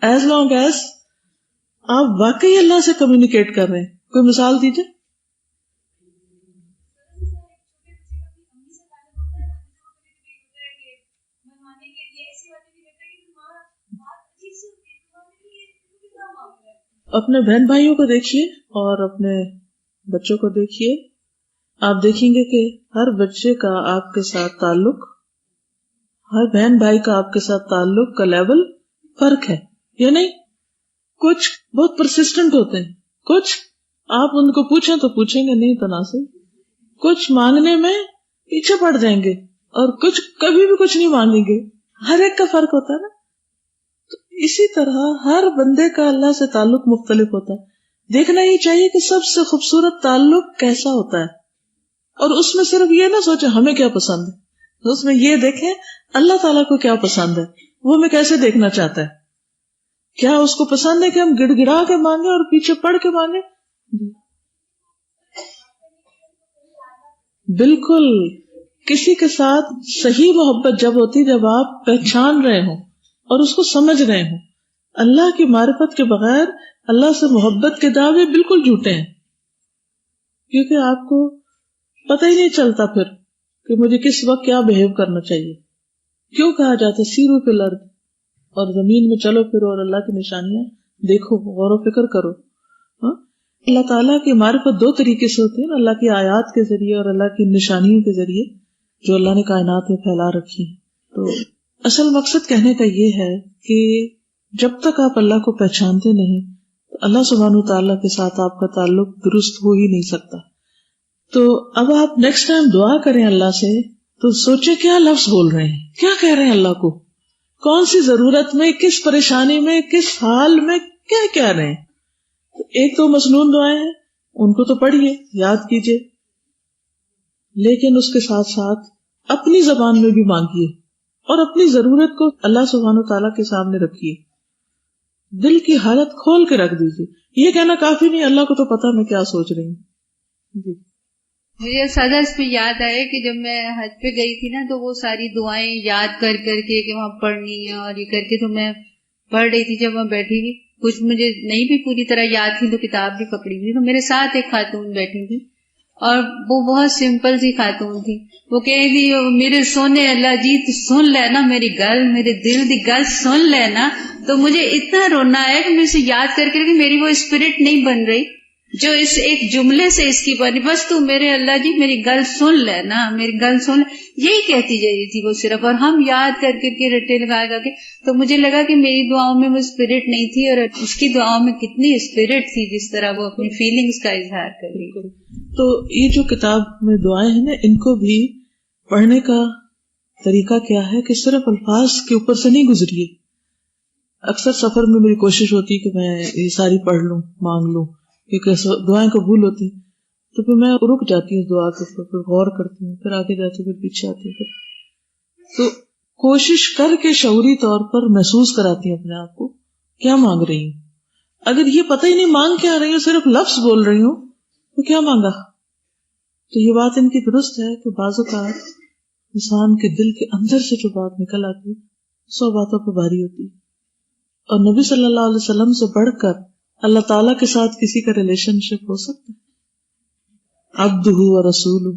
ایز لانگ ایز آپ واقعی اللہ سے کمیونیکیٹ کر رہے ہیں. کوئی مثال دیجیے. اپنے بہن بھائیوں کو دیکھیے اور اپنے بچوں کو دیکھیے, آپ دیکھیں گے کہ ہر بچے کا آپ کے ساتھ تعلق, ہر بہن بھائی کا آپ کے ساتھ تعلق کا لیول فرق ہے یا نہیں. کچھ بہت پرسسٹنٹ ہوتے ہیں, کچھ آپ ان کو پوچھیں تو پوچھیں گے نہیں تناسب, کچھ مانگنے میں پیچھے پڑ جائیں گے اور کچھ کبھی بھی کچھ نہیں مانگیں گے. ہر ایک کا فرق ہوتا ہے نا. تو اسی طرح ہر بندے کا اللہ سے تعلق مختلف ہوتا ہے. دیکھنا ہی چاہیے کہ سب سے خوبصورت تعلق کیسا ہوتا ہے, اور اس میں صرف یہ نہ سوچیں ہمیں کیا پسند ہے, تو اس میں یہ دیکھیں اللہ تعالیٰ کو کیا پسند ہے, وہ ہمیں کیسے دیکھنا چاہتا ہے. کیا اس کو پسند ہے کہ ہم گڑ گڑا کے مانگیں اور پیچھے پڑ کے مانگیں؟ بالکل. کسی کے ساتھ صحیح محبت جب ہوتی, جب آپ پہچان رہے ہوں اور اس کو سمجھ رہے ہوں. اللہ کی معرفت کے بغیر اللہ سے محبت کے دعوے بالکل جھوٹے ہیں, کیونکہ آپ کو پتہ ہی نہیں چلتا پھر کہ مجھے کس وقت کیا بہیو کرنا چاہیے. کیوں کہا جاتا ہے سیرو فی الارض, اور زمین میں چلو پھرو اور اللہ کی نشانیاں دیکھو, غور و فکر کرو. اللہ تعالیٰ کی معرفت دو طریقے سے ہوتی ہے, اللہ کی آیات کے ذریعے اور اللہ کی نشانیوں کے ذریعے جو اللہ نے کائنات میں پھیلا رکھی ہیں. تو اصل مقصد کہنے کا یہ ہے کہ جب تک آپ اللہ کو پہچانتے نہیں تو اللہ سبحانہ تعالیٰ کے ساتھ آپ کا تعلق درست ہو ہی نہیں سکتا. تو اب آپ نیکسٹ ٹائم دعا کریں اللہ سے تو سوچیں کیا لفظ بول رہے ہیں, کیا کہہ رہے ہیں اللہ کو, کون سی ضرورت میں, کس پریشانی میں, کس حال میں کیا کہہ رہے ہیں. ایک تو مسنون دعائیں ہیں, ان کو تو پڑھیے, یاد کیجیے, لیکن اس کے ساتھ ساتھ اپنی زبان میں بھی مانگیے اور اپنی ضرورت کو اللہ سبحانہ تعالیٰ کے سامنے رکھیے. دل کی حالت کھول کے رکھ دیجیے. یہ کہنا کافی نہیں اللہ کو تو پتا میں کیا سوچ رہی ہوں. جی مجھے سادہ اس پہ یاد آئے کہ جب میں حج پہ گئی تھی نا تو وہ ساری دعائیں یاد کر کے کہ وہاں پڑھنی ہے اور یہ کر کے تو میں پڑھ رہی تھی. جب میں بیٹھی تھی کچھ مجھے نہیں بھی پوری طرح یاد تھی تو کتاب بھی پکڑی تھی, تو میرے ساتھ ایک خاتون بیٹھی تھی اور وہ بہت سمپل سی خاتون تھی. وہ کہہ رہی تھی میرے سونے اللہ جی تو سن لینا میری گل, میرے دل دی گل سن لینا. تو مجھے اتنا رونا ہے کہ میں اسے یاد کر کے میری وہ اسپرٹ نہیں بن رہی جو اس ایک جملے سے اس کی بنی, بس تو میرے اللہ جی میری گل سن لینا, میری گل سن, یہی کہتی جا رہی تھی وہ صرف, اور ہم یاد کر کے رٹے لگا کے. تو مجھے لگا کہ میری دعاؤں میں وہ اسپرٹ نہیں تھی اور اس کی دعاؤں میں کتنی اسپرٹ تھی جس طرح وہ اپنی فیلنگز کا اظہار کر رہی تھی. تو یہ جو کتاب میں دعائیں ہیں نا, ان کو بھی پڑھنے کا طریقہ کیا ہے کہ صرف الفاظ کے اوپر سے نہیں گزریے. اکثر سفر میں میری کوشش ہوتی ہے کہ میں یہ ساری پڑھ لوں, مانگ لوں, کیونکہ دعائیں قبول ہوتی, تو پھر میں رک جاتی ہوں دعا کے اوپر, پھر غور کرتی ہوں, پھر آگے جاتی ہوں, پھر پیچھے آتی ہوں. تو کوشش کر کے شعوری طور پر محسوس کراتی ہوں اپنے آپ کو کیا مانگ رہی ہوں. اگر یہ پتہ ہی نہیں مانگ کیا رہی ہوں, صرف لفظ بول رہی ہوں, تو کیا مانگا. تو یہ بات ان کی درست ہے کہ بعض اوقات انسان کے دل کے اندر سے جو بات نکل آتی 100 باتوں پہ بھاری ہوتی ہے. اور نبی صلی اللہ علیہ وسلم سے بڑھ کر اللہ تعالیٰ کے ساتھ کسی کا ریلیشن شپ ہو سکتا ہے. عبدہ و رسول,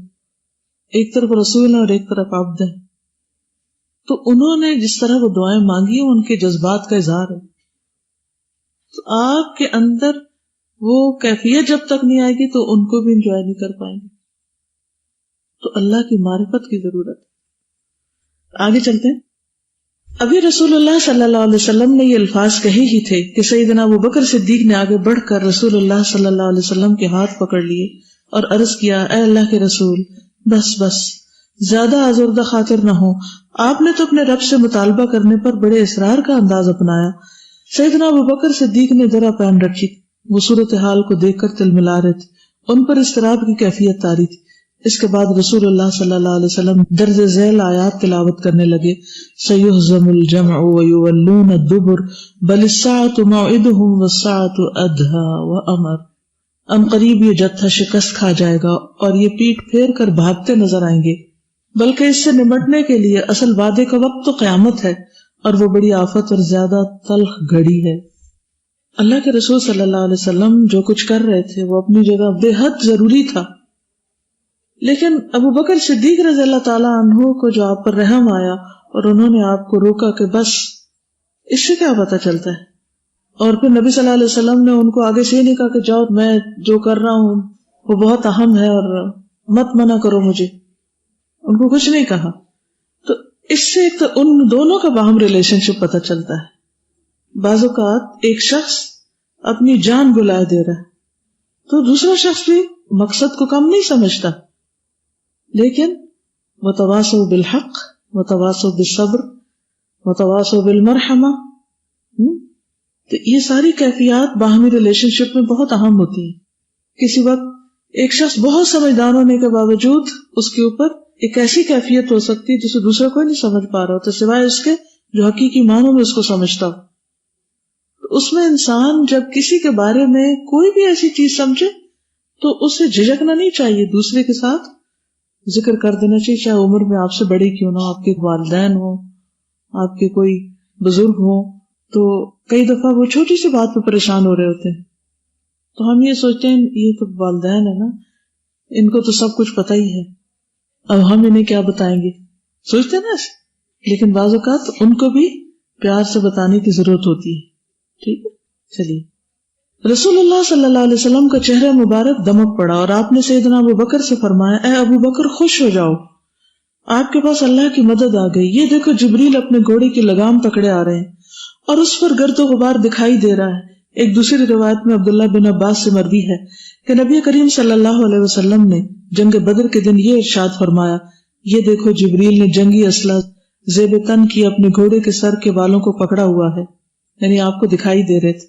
ایک طرف رسول ہے اور ایک طرف عبد ہے. تو انہوں نے جس طرح وہ دعائیں مانگی ہیں ان کے جذبات کا اظہار ہے. تو آپ کے اندر وہ کیفیت جب تک نہیں آئے گی تو ان کو بھی انجوائے نہیں کر پائیں گے. تو اللہ کی معرفت کی ضرورت ہے. آگے چلتے ہیں. ابھی رسول اللہ صلی اللہ علیہ وسلم نے یہ الفاظ کہے ہی تھے کہ سیدنا ابو بکر صدیق نے آگے بڑھ کر رسول اللہ صلی اللہ علیہ وسلم کے ہاتھ پکڑ لیے اور عرض کیا, اے اللہ کے رسول, بس زیادہ آزردہ خاطر نہ ہو. آپ نے تو اپنے رب سے مطالبہ کرنے پر بڑے اصرار کا انداز اپنایا. سیدنا ابو بکر صدیق نے ذرا پہن رکھی, وہ صورتحال کو دیکھ کر تلملا رہے تھے, ان پر اضطراب کی کیفیت طاری تھی. اس کے بعد رسول اللہ صلی اللہ علیہ وسلم درج ذیل آیات تلاوت کرنے لگے. سیہزم الجمع ویولون الدبر بل الساعة موعدهم والساعة ادہا وامر. ان قریب یہ جتھا شکست کھا جائے گا اور یہ پیٹ پھیر کر بھاگتے نظر آئیں گے، بلکہ اس سے نمٹنے کے لیے اصل وعدے کا وقت تو قیامت ہے، اور وہ بڑی آفت اور زیادہ تلخ گھڑی ہے. اللہ کے رسول صلی اللہ علیہ وسلم جو کچھ کر رہے تھے وہ اپنی جگہ بے حد ضروری تھا، لیکن ابو بکر صدیق رضی اللہ تعالیٰ عنہ کو جو آپ پر رحم آیا اور انہوں نے آپ کو روکا کہ بس اس سے کیا پتہ چلتا ہے، اور پھر نبی صلی اللہ علیہ وسلم نے ان کو آگے سے یہ نہیں کہا کہ جاؤ میں جو کر رہا ہوں وہ بہت اہم ہے اور مت منع کرو مجھے، ان کو کچھ نہیں کہا. تو اس سے ایک تو ان دونوں کا باہم ریلیشن شپ پتہ چلتا ہے. بعض اوقات ایک شخص اپنی جان گلائے دے رہا ہے تو دوسرا شخص بھی مقصد کو کم نہیں سمجھتا، لیکن وتواصوا بالحق وتواصوا بالصبر وتواصوا بالمرحمہ، تو یہ ساری کیفیات باہمی ریلیشن شپ میں بہت اہم ہوتی ہیں. کسی وقت ایک شخص بہت سمجھدار ہونے کے باوجود اس کے اوپر ایک ایسی کیفیت ہو سکتی ہے جسے دوسرا کوئی نہیں سمجھ پا رہا ہوتا سوائے اس کے جو حقیقی معنوں میں اس کو سمجھتا ہو. اس میں انسان جب کسی کے بارے میں کوئی بھی ایسی چیز سمجھے تو اسے جھجکنا نہیں چاہیے، دوسرے کے ساتھ ذکر کر دینا چاہیے، چاہے عمر میں آپ سے بڑے کیوں نہ، آپ کے والدین ہوں، آپ کے کوئی بزرگ ہوں. تو کئی دفعہ وہ چھوٹی سی بات پہ پریشان ہو رہے ہوتے ہیں تو ہم یہ سوچتے ہیں یہ تو والدین ہے نا، ان کو تو سب کچھ پتہ ہی ہے، اب ہم انہیں کیا بتائیں گے، سوچتے ہیں نا ایسے. لیکن بعض اوقات ان کو بھی پیار سے بتانے کی ضرورت ہوتی ہے. ٹھیک ہے، چلیے. رسول اللہ صلی اللہ علیہ وسلم کا چہرہ مبارک دمک پڑا اور آپ نے سیدنا ابو بکر سے فرمایا، اے ابو بکر خوش ہو جاؤ، آپ کے پاس اللہ کی مدد آ گئی. یہ دیکھو جبریل اپنے گھوڑے کی لگام پکڑے آ رہے ہیں اور اس پر گرد و غبار دکھائی دے رہا ہے. ایک دوسری روایت میں عبداللہ بن عباس سے مروی ہے کہ نبی کریم صلی اللہ علیہ وسلم نے جنگ بدر کے دن یہ ارشاد فرمایا، یہ دیکھو جبریل نے جنگی اسلحہ زیب تن کی اپنے گھوڑے کے سر کے بالوں کو پکڑا ہوا ہے، یعنی آپ کو دکھائی دے رہے تھے.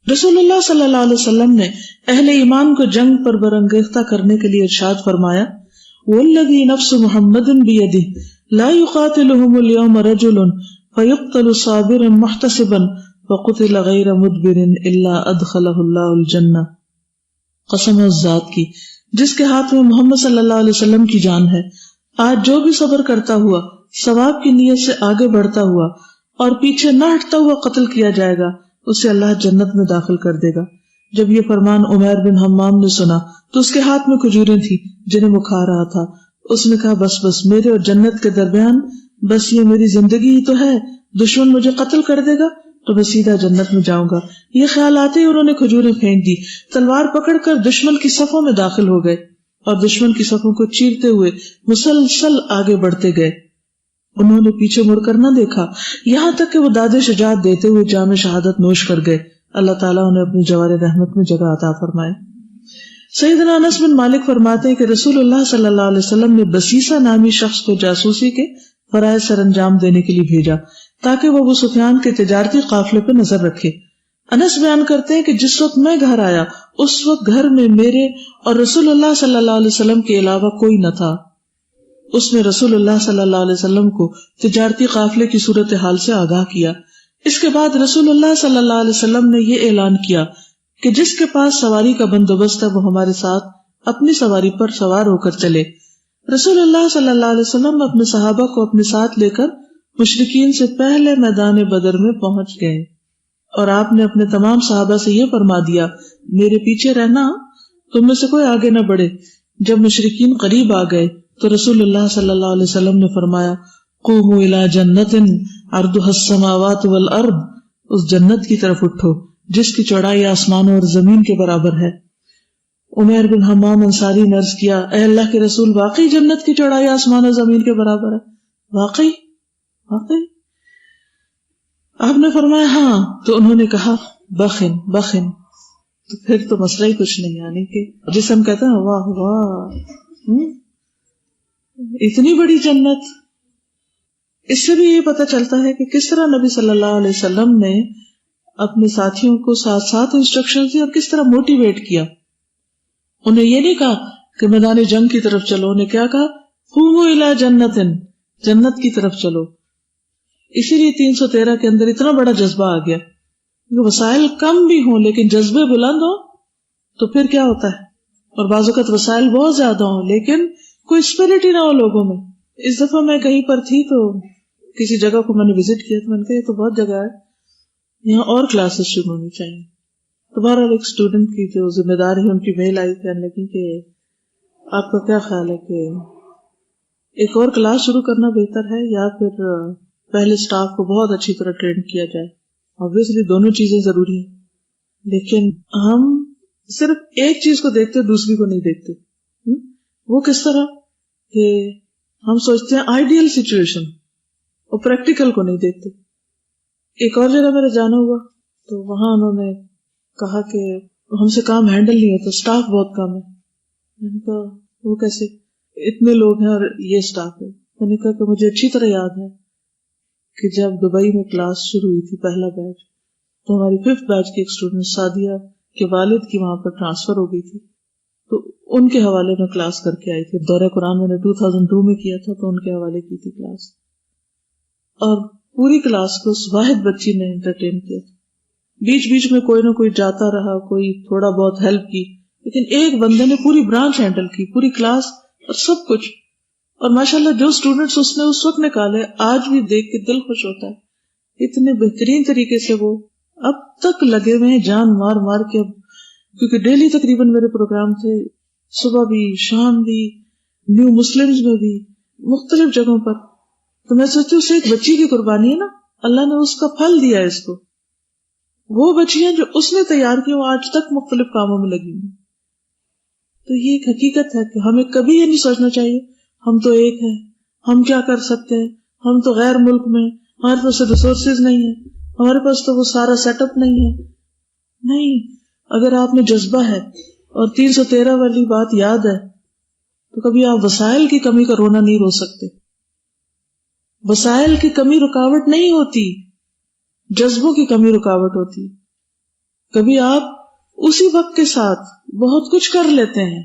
رسول اللہ صلی اللہ علیہ وسلم نے اہل ایمان کو جنگ پر برانگیختہ کرنے کے لیے ارشاد فرمایا، والذی نفس محمد بیدہ لا یقاتلہم اليوم رجل فیقتل صابرا محتسبا وقتل غیر مدبر الا ادخلہ اللہ الجنہ. قسم اس ذات کی جس کے ہاتھ میں محمد صلی اللہ علیہ وسلم کی جان ہے، آج جو بھی صبر کرتا ہوا ثواب کی نیت سے آگے بڑھتا ہوا اور پیچھے نہ ہٹتا ہوا قتل کیا جائے گا، اسے اللہ جنت میں داخل کر دے گا. جب یہ فرمان عمیر بن حمام نے سنا تو اس کے ہاتھ میں کھجوریں تھی جنہیں وہ کھا رہا تھا. اس نے کہا بس بس میرے اور جنت کے درمیان بس یہ میری زندگی ہی تو ہے، دشمن مجھے قتل کر دے گا تو میں سیدھا جنت میں جاؤں گا. یہ خیال آتے ہی انہوں نے کھجوریں پھینک دی، تلوار پکڑ کر دشمن کی صفوں میں داخل ہو گئے اور دشمن کی صفوں کو چیرتے ہوئے مسلسل آگے بڑھتے گئے. انہوں نے پیچھے مڑ کر نہ دیکھا یہاں تک کہ وہ داد شجاعت دیتے ہوئے جام شہادت نوش کر گئے. اللہ تعالیٰ انہیں اپنی جوار رحمت میں جگہ عطا فرمائے. سیدنا انس بن مالک فرماتے ہیں کہ رسول اللہ صلی اللہ علیہ وسلم نے بسیسہ نامی شخص کو جاسوسی کے فرائض سر انجام دینے کے لیے بھیجا تاکہ وہ ابو سفیان کے تجارتی قافلے پہ نظر رکھے. انس بیان کرتے ہیں کہ جس وقت میں گھر آیا اس وقت گھر میں میرے اور رسول اللہ صلی اللہ علیہ وسلم کے علاوہ کوئی نہ تھا. اس نے رسول اللہ صلی اللہ علیہ وسلم کو تجارتی قافلے کی صورتحال سے آگاہ کیا. اس کے بعد رسول اللہ صلی اللہ علیہ وسلم نے یہ اعلان کیا کہ جس کے پاس سواری کا بندوبست ہے وہ ہمارے ساتھ اپنی سواری پر سوار ہو کر چلے. رسول اللہ صلی اللہ علیہ وسلم اپنے صحابہ کو اپنے ساتھ لے کر مشرکین سے پہلے میدان بدر میں پہنچ گئے اور آپ نے اپنے تمام صحابہ سے یہ فرما دیا، میرے پیچھے رہنا، تم میں سے کوئی آگے نہ بڑھے. جب مشرکین قریب آ گئے تو رسول اللہ صلی اللہ علیہ وسلم نے فرمایا، قوموا الی جنت عرضها السماوات والارض، اس جنت کی طرف اٹھو جس کی چوڑائی آسمانوں اور زمین کے برابر ہے. عمیر بن حمام انصاری نے عرض کیا، اے اللہ کے رسول، واقعی جنت کی چوڑائی آسمان اور زمین کے برابر ہے؟ واقعی؟ آپ نے فرمایا ہاں. تو انہوں نے کہا بخن بخن. تو پھر تو مسئلہ ہی کچھ نہیں، یعنی کہ جسم کہتا ہے واہ واہ، اتنی بڑی جنت. اس سے بھی یہ پتہ چلتا ہے کہ کس طرح نبی صلی اللہ علیہ وسلم نے اپنے ساتھیوں کو ساتھ ساتھ انسٹرکشن دی اور کس طرح موٹیویٹ کیا. انہیں یہ نہیں کہا کہ میدان جنگ کی طرف چلو. انہیں کیا کہا؟ قوموا الی جنت، جنت کی طرف چلو. اسی لیے 313 کے اندر اتنا بڑا جذبہ آ گیا کہ وسائل کم بھی ہوں لیکن جذبے بلند ہوں تو پھر کیا ہوتا ہے. اور بعض اوقات وسائل بہت زیادہ ہوں لیکن کوئی اسپرٹ ہی نہ ہو لوگوں میں. اس دفعہ میں کہیں پر تھی تو کسی جگہ کو میں نے وزٹ کیا تو میں نے کہا یہ تو بہت جگہ ہے، یہاں اور کلاسز شروع ہونی چاہیے. تو بہرحال ایک اسٹوڈنٹ کی جو ذمہ دار ہے ان کی میل آئی، کہنے لگی کہ آپ کا کیا خیال ہے کہ ایک اور کلاس شروع کرنا بہتر ہے یا پھر پہلے سٹاف کو بہت اچھی طرح ٹرین کیا جائے. obviously دونوں چیزیں ضروری ہیں لیکن ہم صرف ایک چیز کو دیکھتے دوسری کو نہیں دیکھتے. وہ کس طرح کہ ہم سوچتے ہیں آئیڈیل سچویشن اور پریکٹیکل کو نہیں دیکھتے. ایک اور جگہ میرا جانا ہوا تو وہاں انہوں نے کہا کہ ہم سے کام ہینڈل نہیں ہوتا، سٹاف بہت کم ہے. میں نے کہا وہ کیسے، اتنے لوگ ہیں اور یہ سٹاف ہے. میں نے کہا کہ مجھے اچھی طرح یاد ہے کہ جب دبئی میں کلاس شروع ہوئی تھی پہلا بیچ تو ہماری 5th بیچ کی ایک اسٹوڈنٹ سعدیہ کے والد کی وہاں پر ٹرانسفر ہو گئی تھی تو ان کے حوالے میں کلاس کر کے آئی تھی. دورہ قرآن میں نے 2002 میں کیا تھا تو ان کے حوالے کی تھی کلاس، اور پوری کلاس کو اس واحد بچی نے انٹرٹین کیا تھا. بیچ بیچ میں کوئی نہ کوئی جاتا رہا، کوئی تھوڑا بہت ہیلپ کی، لیکن ایک بندے نے پوری برانچ ہینڈل کی، پوری کلاس اور سب کچھ. اور ماشاءاللہ جو اسٹوڈنٹس اس نے اس وقت نکالے آج بھی دیکھ کے دل خوش ہوتا ہے. اتنے بہترین طریقے سے وہ اب تک لگے ہوئے ہیں جان مار مار کے. اب کیونکہ ڈیلی تقریباً میرے پروگرام تھے، صبح بھی شام بھی، نیو مسلمز میں بھی، مختلف جگہوں پر. تو میں سوچتی ہوں اسے ایک بچی کی قربانی ہے نا، اللہ نے اس کا پھل دیا ہے اس کو. وہ بچیاں جو اس نے تیار کی وہ آج تک مختلف کاموں میں لگی ہیں. تو یہ ایک حقیقت ہے کہ ہمیں کبھی یہ نہیں سوچنا چاہیے ہم تو ایک ہیں، ہم کیا کر سکتے ہیں، ہم تو غیر ملک میں، ہمارے پاس ریسورسز نہیں ہیں، ہمارے پاس تو وہ سارا سیٹ اپ نہیں ہے. نہیں، اگر آپ میں جذبہ ہے اور 313 والی بات یاد ہے تو کبھی آپ وسائل کی کمی کا رونا نہیں رو سکتے. وسائل کی کمی رکاوٹ نہیں ہوتی، جذبوں کی کمی رکاوٹ ہوتی. کبھی آپ اسی وقت کے ساتھ بہت کچھ کر لیتے ہیں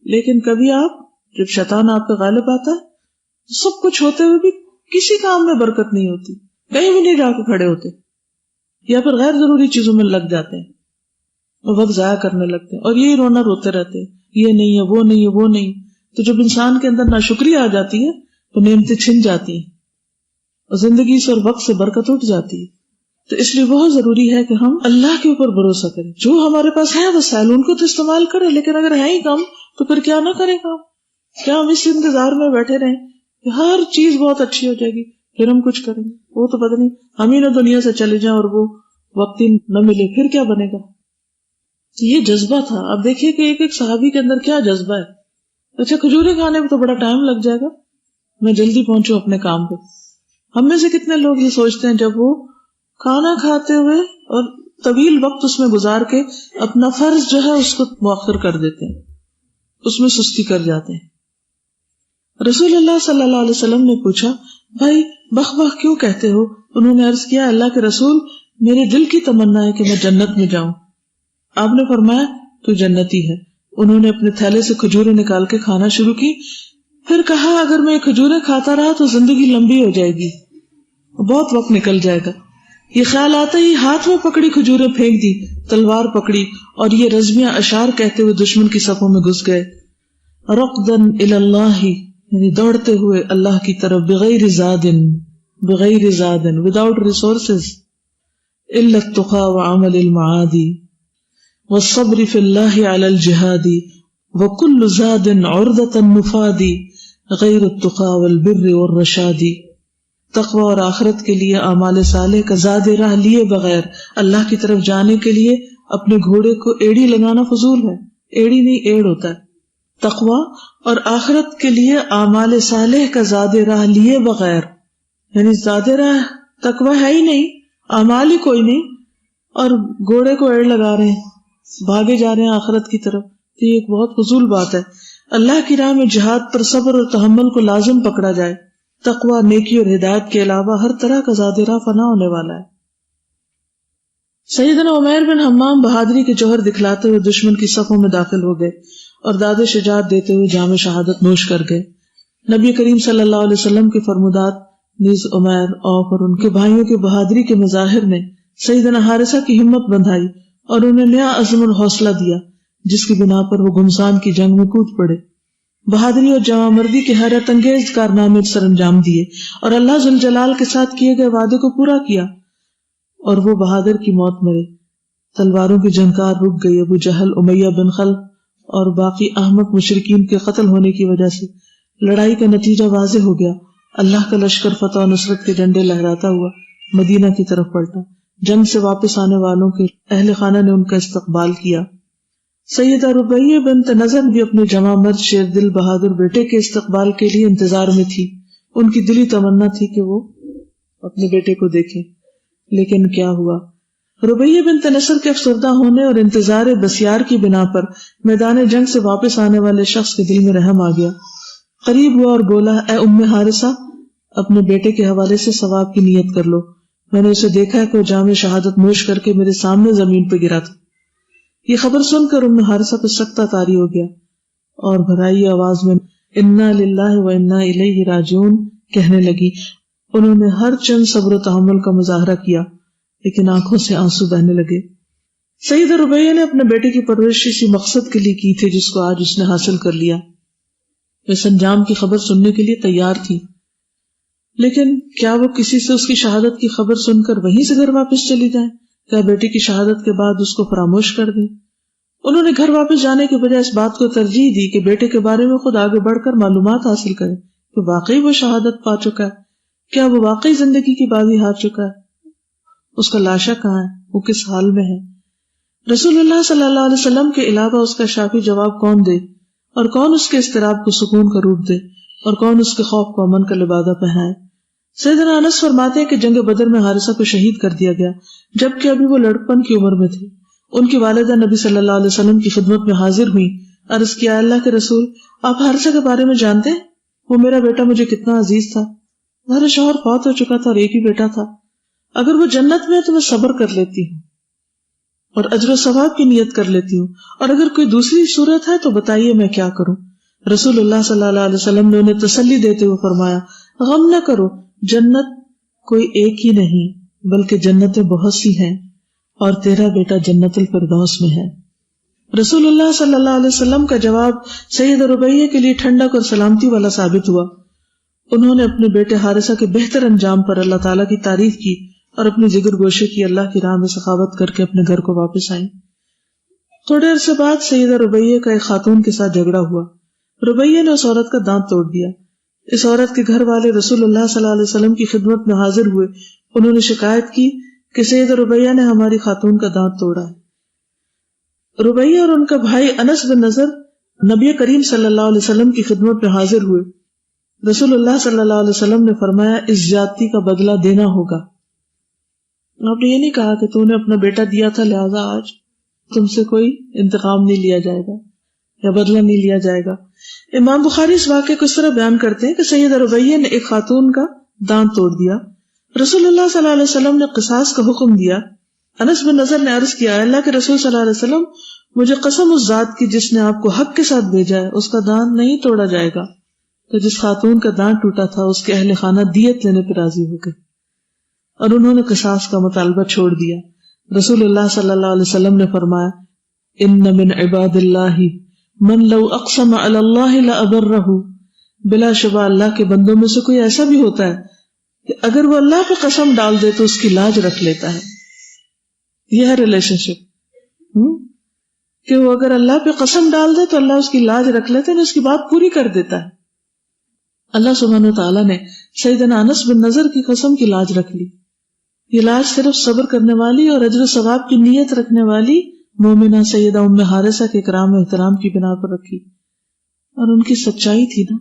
لیکن کبھی آپ جب شیطان آپ پہ غالب آتا ہے سب کچھ ہوتے ہوئے بھی کسی کام میں برکت نہیں ہوتی، کہیں بھی نہیں جا کے کھڑے ہوتے، یا پھر غیر ضروری چیزوں میں لگ جاتے ہیں اور وقت ضائع کرنے لگتے ہیں اور یہی رونا روتے رہتے ہیں، یہ نہیں ہے وہ نہیں ہے وہ نہیں. تو جب انسان کے اندر ناشکری آ جاتی ہے تو نعمتیں چھن جاتی ہیں اور زندگی سے اور وقت سے برکت اٹھ جاتی ہے. تو اس لیے بہت ضروری ہے کہ ہم اللہ کے اوپر بھروسہ کریں. جو ہمارے پاس ہے وسائل ان کو تو استعمال کریں، لیکن اگر ہے ہی کم تو پھر کیا نہ کریں کام. کیا ہم اس انتظار میں بیٹھے رہیں کہ ہر چیز بہت اچھی ہو جائے گی پھر ہم کچھ کریں گے؟ وہ تو پتہ نہیں ہم ہی نہ دنیا سے چلے جائیں اور وہ وقت ہی نہ ملے پھر کیا بنے گا. یہ جذبہ تھا. اب دیکھیے کہ ایک ایک صحابی کے اندر کیا جذبہ ہے. اچھا کھجورے کھانے میں تو بڑا ٹائم لگ جائے گا، میں جلدی پہنچوں اپنے کام پہ. ہم میں سے کتنے لوگ یہ سوچتے ہیں جب وہ کھانا کھاتے ہوئے اور طویل وقت اس میں گزار کے اپنا فرض جو ہے اس کو مؤخر کر دیتے ہیں، اس میں سستی کر جاتے ہیں. رسول اللہ صلی اللہ علیہ وسلم نے پوچھا بھائی بخ بخ کیوں کہتے ہو؟ انہوں نے عرض کیا اللہ کے رسول میرے دل کی تمنا ہے کہ میں جنت میں جاؤں. آپ نے فرمایا تو جنتی ہے. انہوں نے اپنے تھیلے سے کھجوریں نکال کے کھانا شروع کی، پھر کہا اگر میں کھجوریں کھاتا رہا تو زندگی لمبی ہو جائے گی، بہت وقت نکل جائے گا. یہ خیال آتا ہی ہاتھ میں پکڑی کھجوریں پھینک دی، تلوار پکڑی اور یہ رزمیاں اشعار کہتے ہوئے دشمن کی صفوں میں گھس گئے. رقدن الی اللہ، یعنی دوڑتے ہوئے اللہ کی طرف، بغیر زادن وداؤٹ ریسورسز، الا التقى وعمل المعادی والصبر فی اللہ علی الجہاد وکل زاد عرضۃ النفاد غیر التقى والبر والرشاد. تقوی اور آخرت کے لیے اعمال صالح کا زاد راہ لیے بغیر اللہ کی طرف جانے کے لیے اپنے گھوڑے کو ایڑی لگانا فضول ہے. ایڑی نہیں ایڑ ہوتا ہے. تقوی اور آخرت کے لیے اعمال صالح کا زاد راہ لیے بغیر، یعنی زاد راہ تقوی ہے ہی نہیں، اعمال ہی کوئی نہیں، اور گھوڑے کو ایڑ لگا رہے ہیں، بھاگے جا رہے ہیں آخرت کی طرف. تو یہ ایک بہت فضول بات ہے. اللہ کی راہ میں جہاد پر صبر اور تحمل کو لازم پکڑا جائے. تقوی، نیکی اور ہدایت کے علاوہ ہر طرح کا زاد راہ فنا ہونے والا ہے. سیدنا عمیر بن حمام بہادری کے جوہر دکھلاتے ہوئے دشمن کی صفوں میں داخل ہو گئے اور داد شجاعت دیتے ہوئے جام شہادت نوش کر گئے۔ نبی کریم صلی اللہ علیہ وسلم کے فرمودات نیز عمیر، اوف اور ان کے بھائیوں کی بہادری کے مظاہر نے سیدنا حارثہ کی ہمت بندھائی اور انہیں نیا عزم اور حوصلہ دیا، جس کی بنا پر وہ گمسان کی جنگ میں کود پڑے۔ بہادری اور جواں مردی کے حیرت انگیز کارنامے سر انجام دیے اور اللہ ذوالجلال کے ساتھ کیے گئے وعدے کو پورا کیا، اور وہ بہادر کی موت مرے۔ تلواروں کی جھنکار رک گئی۔ ابو جہل، امیہ بن خلف اور باقی احمق مشرکین کے قتل ہونے کی وجہ سے لڑائی کا نتیجہ واضح ہو گیا۔ اللہ کا لشکر فتح و نصرت کے ڈنڈے لہراتا ہوا مدینہ کی طرف پلٹا۔ جنگ سے واپس آنے والوں کے اہل خانہ نے ان کا استقبال کیا۔ سیدہ ربیہ بنت نضر بھی اپنے جوان مرد شیر دل بہادر بیٹے کے استقبال کے لیے انتظار میں تھی۔ ان کی دلی تمنا تھی کہ وہ اپنے بیٹے کو دیکھیں، لیکن کیا ہوا؟ ربیہ بنت نصر کے افسردہ ہونے اور انتظار بسیار کی بنا پر میدان جنگ سے واپس آنے والے شخص کے دل میں رحم آ گیا۔ قریب ہوا اور بولا، اے ام حارثہ، اپنے بیٹے کے حوالے سے ثواب کی نیت کر لو۔ میں نے اسے دیکھا ہے کہ وہ جام شہادت نوش کر کے میرے سامنے زمین پہ گرا تھا۔ یہ خبر سن کر ام حارثہ پہ سکتہ طاری ہو گیا اور بھرائی آواز میں انا للہ و انا الیہ راجعون کہنے لگی۔ انہوں نے ہر چند صبر و تحمل کا مظاہرہ کیا، لیکن آنکھوں سے آنسو بہنے لگے۔ سیدہ ربیہ نے اپنے بیٹے کی پرورش اسی مقصد کے لیے کی تھی جس کو آج اس نے حاصل کر لیا۔ اس انجام کی خبر سننے کے لیے تیار تھی، لیکن کیا وہ کسی سے اس کی شہادت کی خبر سن کر وہیں سے گھر واپس چلی جائیں؟ کیا بیٹی کی شہادت کے بعد اس کو فراموش کر دیں؟ انہوں نے گھر واپس جانے کے بجائے اس بات کو ترجیح دی کہ بیٹے کے بارے میں خود آگے بڑھ کر معلومات حاصل کرے کہ واقعی وہ شہادت پا چکا ہے، کیا وہ واقعی زندگی کی بازی ہار چکا ہے، اس کا لاشا کہاں ہے، وہ کس حال میں ہے۔ رسول اللہ صلی اللہ علیہ وسلم کے علاوہ اس کا شافی جواب کون دے، اور کون اس کے اضطراب کو سکون کا روپ دے، اور کون اس کے خوف کو امن کا لبادہ پہنائے۔ سیدنا انس فرماتے ہیں کہ جنگ بدر میں حارثہ کو شہید کر دیا گیا، جبکہ ابھی وہ لڑکپن کی عمر میں تھے۔ ان کی والدہ نبی صلی اللہ علیہ وسلم کی خدمت میں حاضر ہوئی، عرض کیا، اللہ کے رسول، آپ حارثہ کے بارے میں جانتے ہیں؟ وہ میرا بیٹا مجھے کتنا عزیز تھا، میرا شوہر فوت ہو چکا تھا اور ایک ہی بیٹا تھا۔ اگر وہ جنت میں ہے تو میں صبر کر لیتی ہوں اور اجر و ثواب کی نیت کر لیتی ہوں، اور اگر کوئی دوسری صورت ہے تو بتائیے میں کیا کروں۔ رسول اللہ صلی اللہ علیہ وسلم نے انہیں تسلی دیتے ہوئے فرمایا، غم نہ کرو، جنت کوئی ایک ہی نہیں بلکہ جنتیں بہت سی ہیں، اور تیرا بیٹا جنت الفردوس میں ہے۔ رسول اللہ صلی اللہ علیہ وسلم کا جواب سیدہ ربیہ کے لیے ٹھنڈک اور سلامتی والا ثابت ہوا۔ انہوں نے اپنے بیٹے حارثہ کے بہتر انجام پر اللہ تعالیٰ کی تعریف کی اور اپنی جگر گوشے کی اللہ کی راہ میں سخاوت کر کے اپنے گھر کو واپس آئیں۔ تھوڑے عرصے بعد سیدہ ربیہ کا ایک خاتون کے ساتھ جھگڑا ہوا۔ ربیہ نے اس عورت کا دانت توڑ دیا۔ اس عورت کے گھر والے رسول اللہ صلی اللہ علیہ وسلم کی خدمت میں حاضر ہوئے۔ انہوں نے شکایت کی کہ سیدہ ربیہ نے ہماری خاتون کا دانت توڑا ہے۔ ربیہ اور ان کا بھائی انس بن نضر نبی کریم صلی اللہ علیہ وسلم کی خدمت میں حاضر ہوئے۔ رسول اللہ صلی اللہ علیہ وسلم نے فرمایا، اس زیادتی کا بدلہ دینا ہوگا۔ آپ نے یہ نہیں کہا کہ تو نے اپنا بیٹا دیا تھا لہذا آج تم سے کوئی انتقام نہیں لیا جائے گا یا بدلہ نہیں لیا جائے گا۔ امام بخاری اس واقعے کو اس طرح بیان کرتے ہیں کہ سیدہ ربیہ نے ایک خاتون کا دانت توڑ دیا۔ رسول اللہ صلی اللہ علیہ وسلم نے قصاص کا حکم دیا۔ انس بن نضر نے عرض کیا، اللہ کے رسول صلی اللہ علیہ وسلم، مجھے قسم اس ذات کی جس نے آپ کو حق کے ساتھ بھیجا ہے، اس کا دانت نہیں توڑا جائے گا۔ تو جس خاتون کا دانت ٹوٹا تھا اس کے اہل خانہ دیت لینے پر راضی ہو گئے اور انہوں نے قصاص کا مطالبہ چھوڑ دیا۔ رسول اللہ صلی اللہ علیہ وسلم نے فرمایا، ان من عباد اللہ من لو اقسم علی اللہ لابرہ، بلا شبہ اللہ کے بندوں میں سے کوئی ایسا بھی ہوتا ہے کہ اگر وہ اللہ پہ قسم ڈال دے تو اس کی لاج رکھ لیتا ہے۔ یہ ہے ریلیشن شپ، کہ وہ اگر اللہ پہ قسم ڈال دے تو اللہ اس کی لاج رکھ لیتا ہے، اس کی بات پوری کر دیتا ہے۔ اللہ سبحانہ وتعالیٰ نے سیدنا انس بن نضر کی قسم کی لاج رکھ لی۔ یہ لاج صرف صبر کرنے والی اور اجر و ثواب کی نیت رکھنے والی مومنہ سیدہ ام حارثہ کے اکرام و احترام کی بنا پر رکھی، اور ان کی سچائی تھی نا۔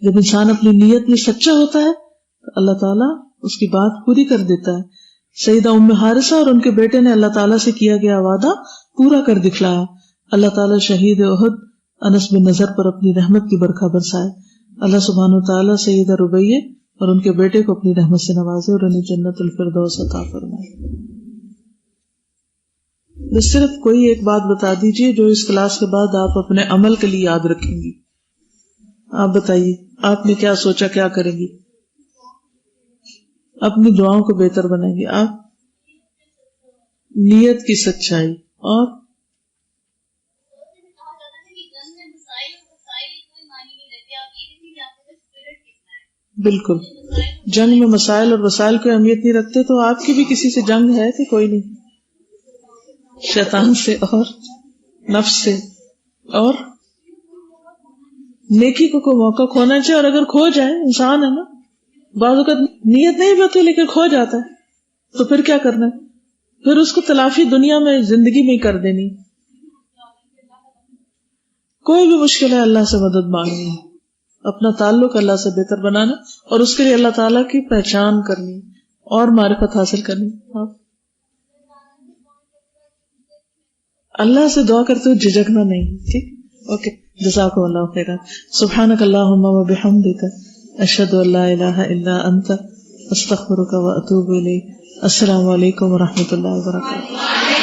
جب انسان اپنی نیت میں سچا ہوتا ہے تو اللہ تعالیٰ اس کی بات پوری کر دیتا ہے۔ سیدہ ام حارثہ اور ان کے بیٹے نے اللہ تعالیٰ سے کیا گیا وعدہ پورا کر دکھلایا۔ اللہ تعالیٰ شہید احد انس بن نضر پر اپنی رحمت کی برکھا برسائے۔ اللہ سبحانہ وتعالیٰ سیدہ ربیہ اور ان کے بیٹے کو اپنی رحمت سے نوازے اور انہیں جنت الفردوس عطا فرمائے۔ بس صرف کوئی ایک بات بتا دیجئے جو اس کلاس کے بعد آپ اپنے عمل کے لیے یاد رکھیں گی. آپ بتائیے آپ نے کیا سوچا, کیا کریں گی؟ اپنی دعاؤں کو بہتر بنائیں گے آپ, نیت کی سچائی, اور بالکل جنگ میں مسائل اور وسائل کو اہمیت نہیں رکھتے تو آپ کی بھی کسی سے جنگ ہے کہ کوئی نہیں؟ شیطان سے اور نفس سے, اور نیکی کو کوئی موقع کھونا چاہیے, اور اگر کھو جائے, انسان ہے نا, بعض اوقات نیت نہیں بھی ہوتی لیکن کھو جاتا ہے, تو پھر کیا کرنا ہے؟ پھر اس کو تلافی دنیا میں زندگی میں ہی کر دینی. کوئی بھی مشکل ہے اللہ سے مدد مانگنی, اپنا تعلق اللہ سے بہتر بنانا, اور اس کے لیے اللہ تعالیٰ کی پہچان کرنی اور معرفت حاصل کرنی. اللہ سے دعا کرتے ہوئے جھجکنا نہیں. ٹھیک, اوکے, جزاکم اللہ خیرا. سبحانک اللہم و بحمدک, اشہد ان لا الہ الا انت, استغفرک و اتوب الیک. السلام علیکم و رحمۃ اللہ وبرکاتہ.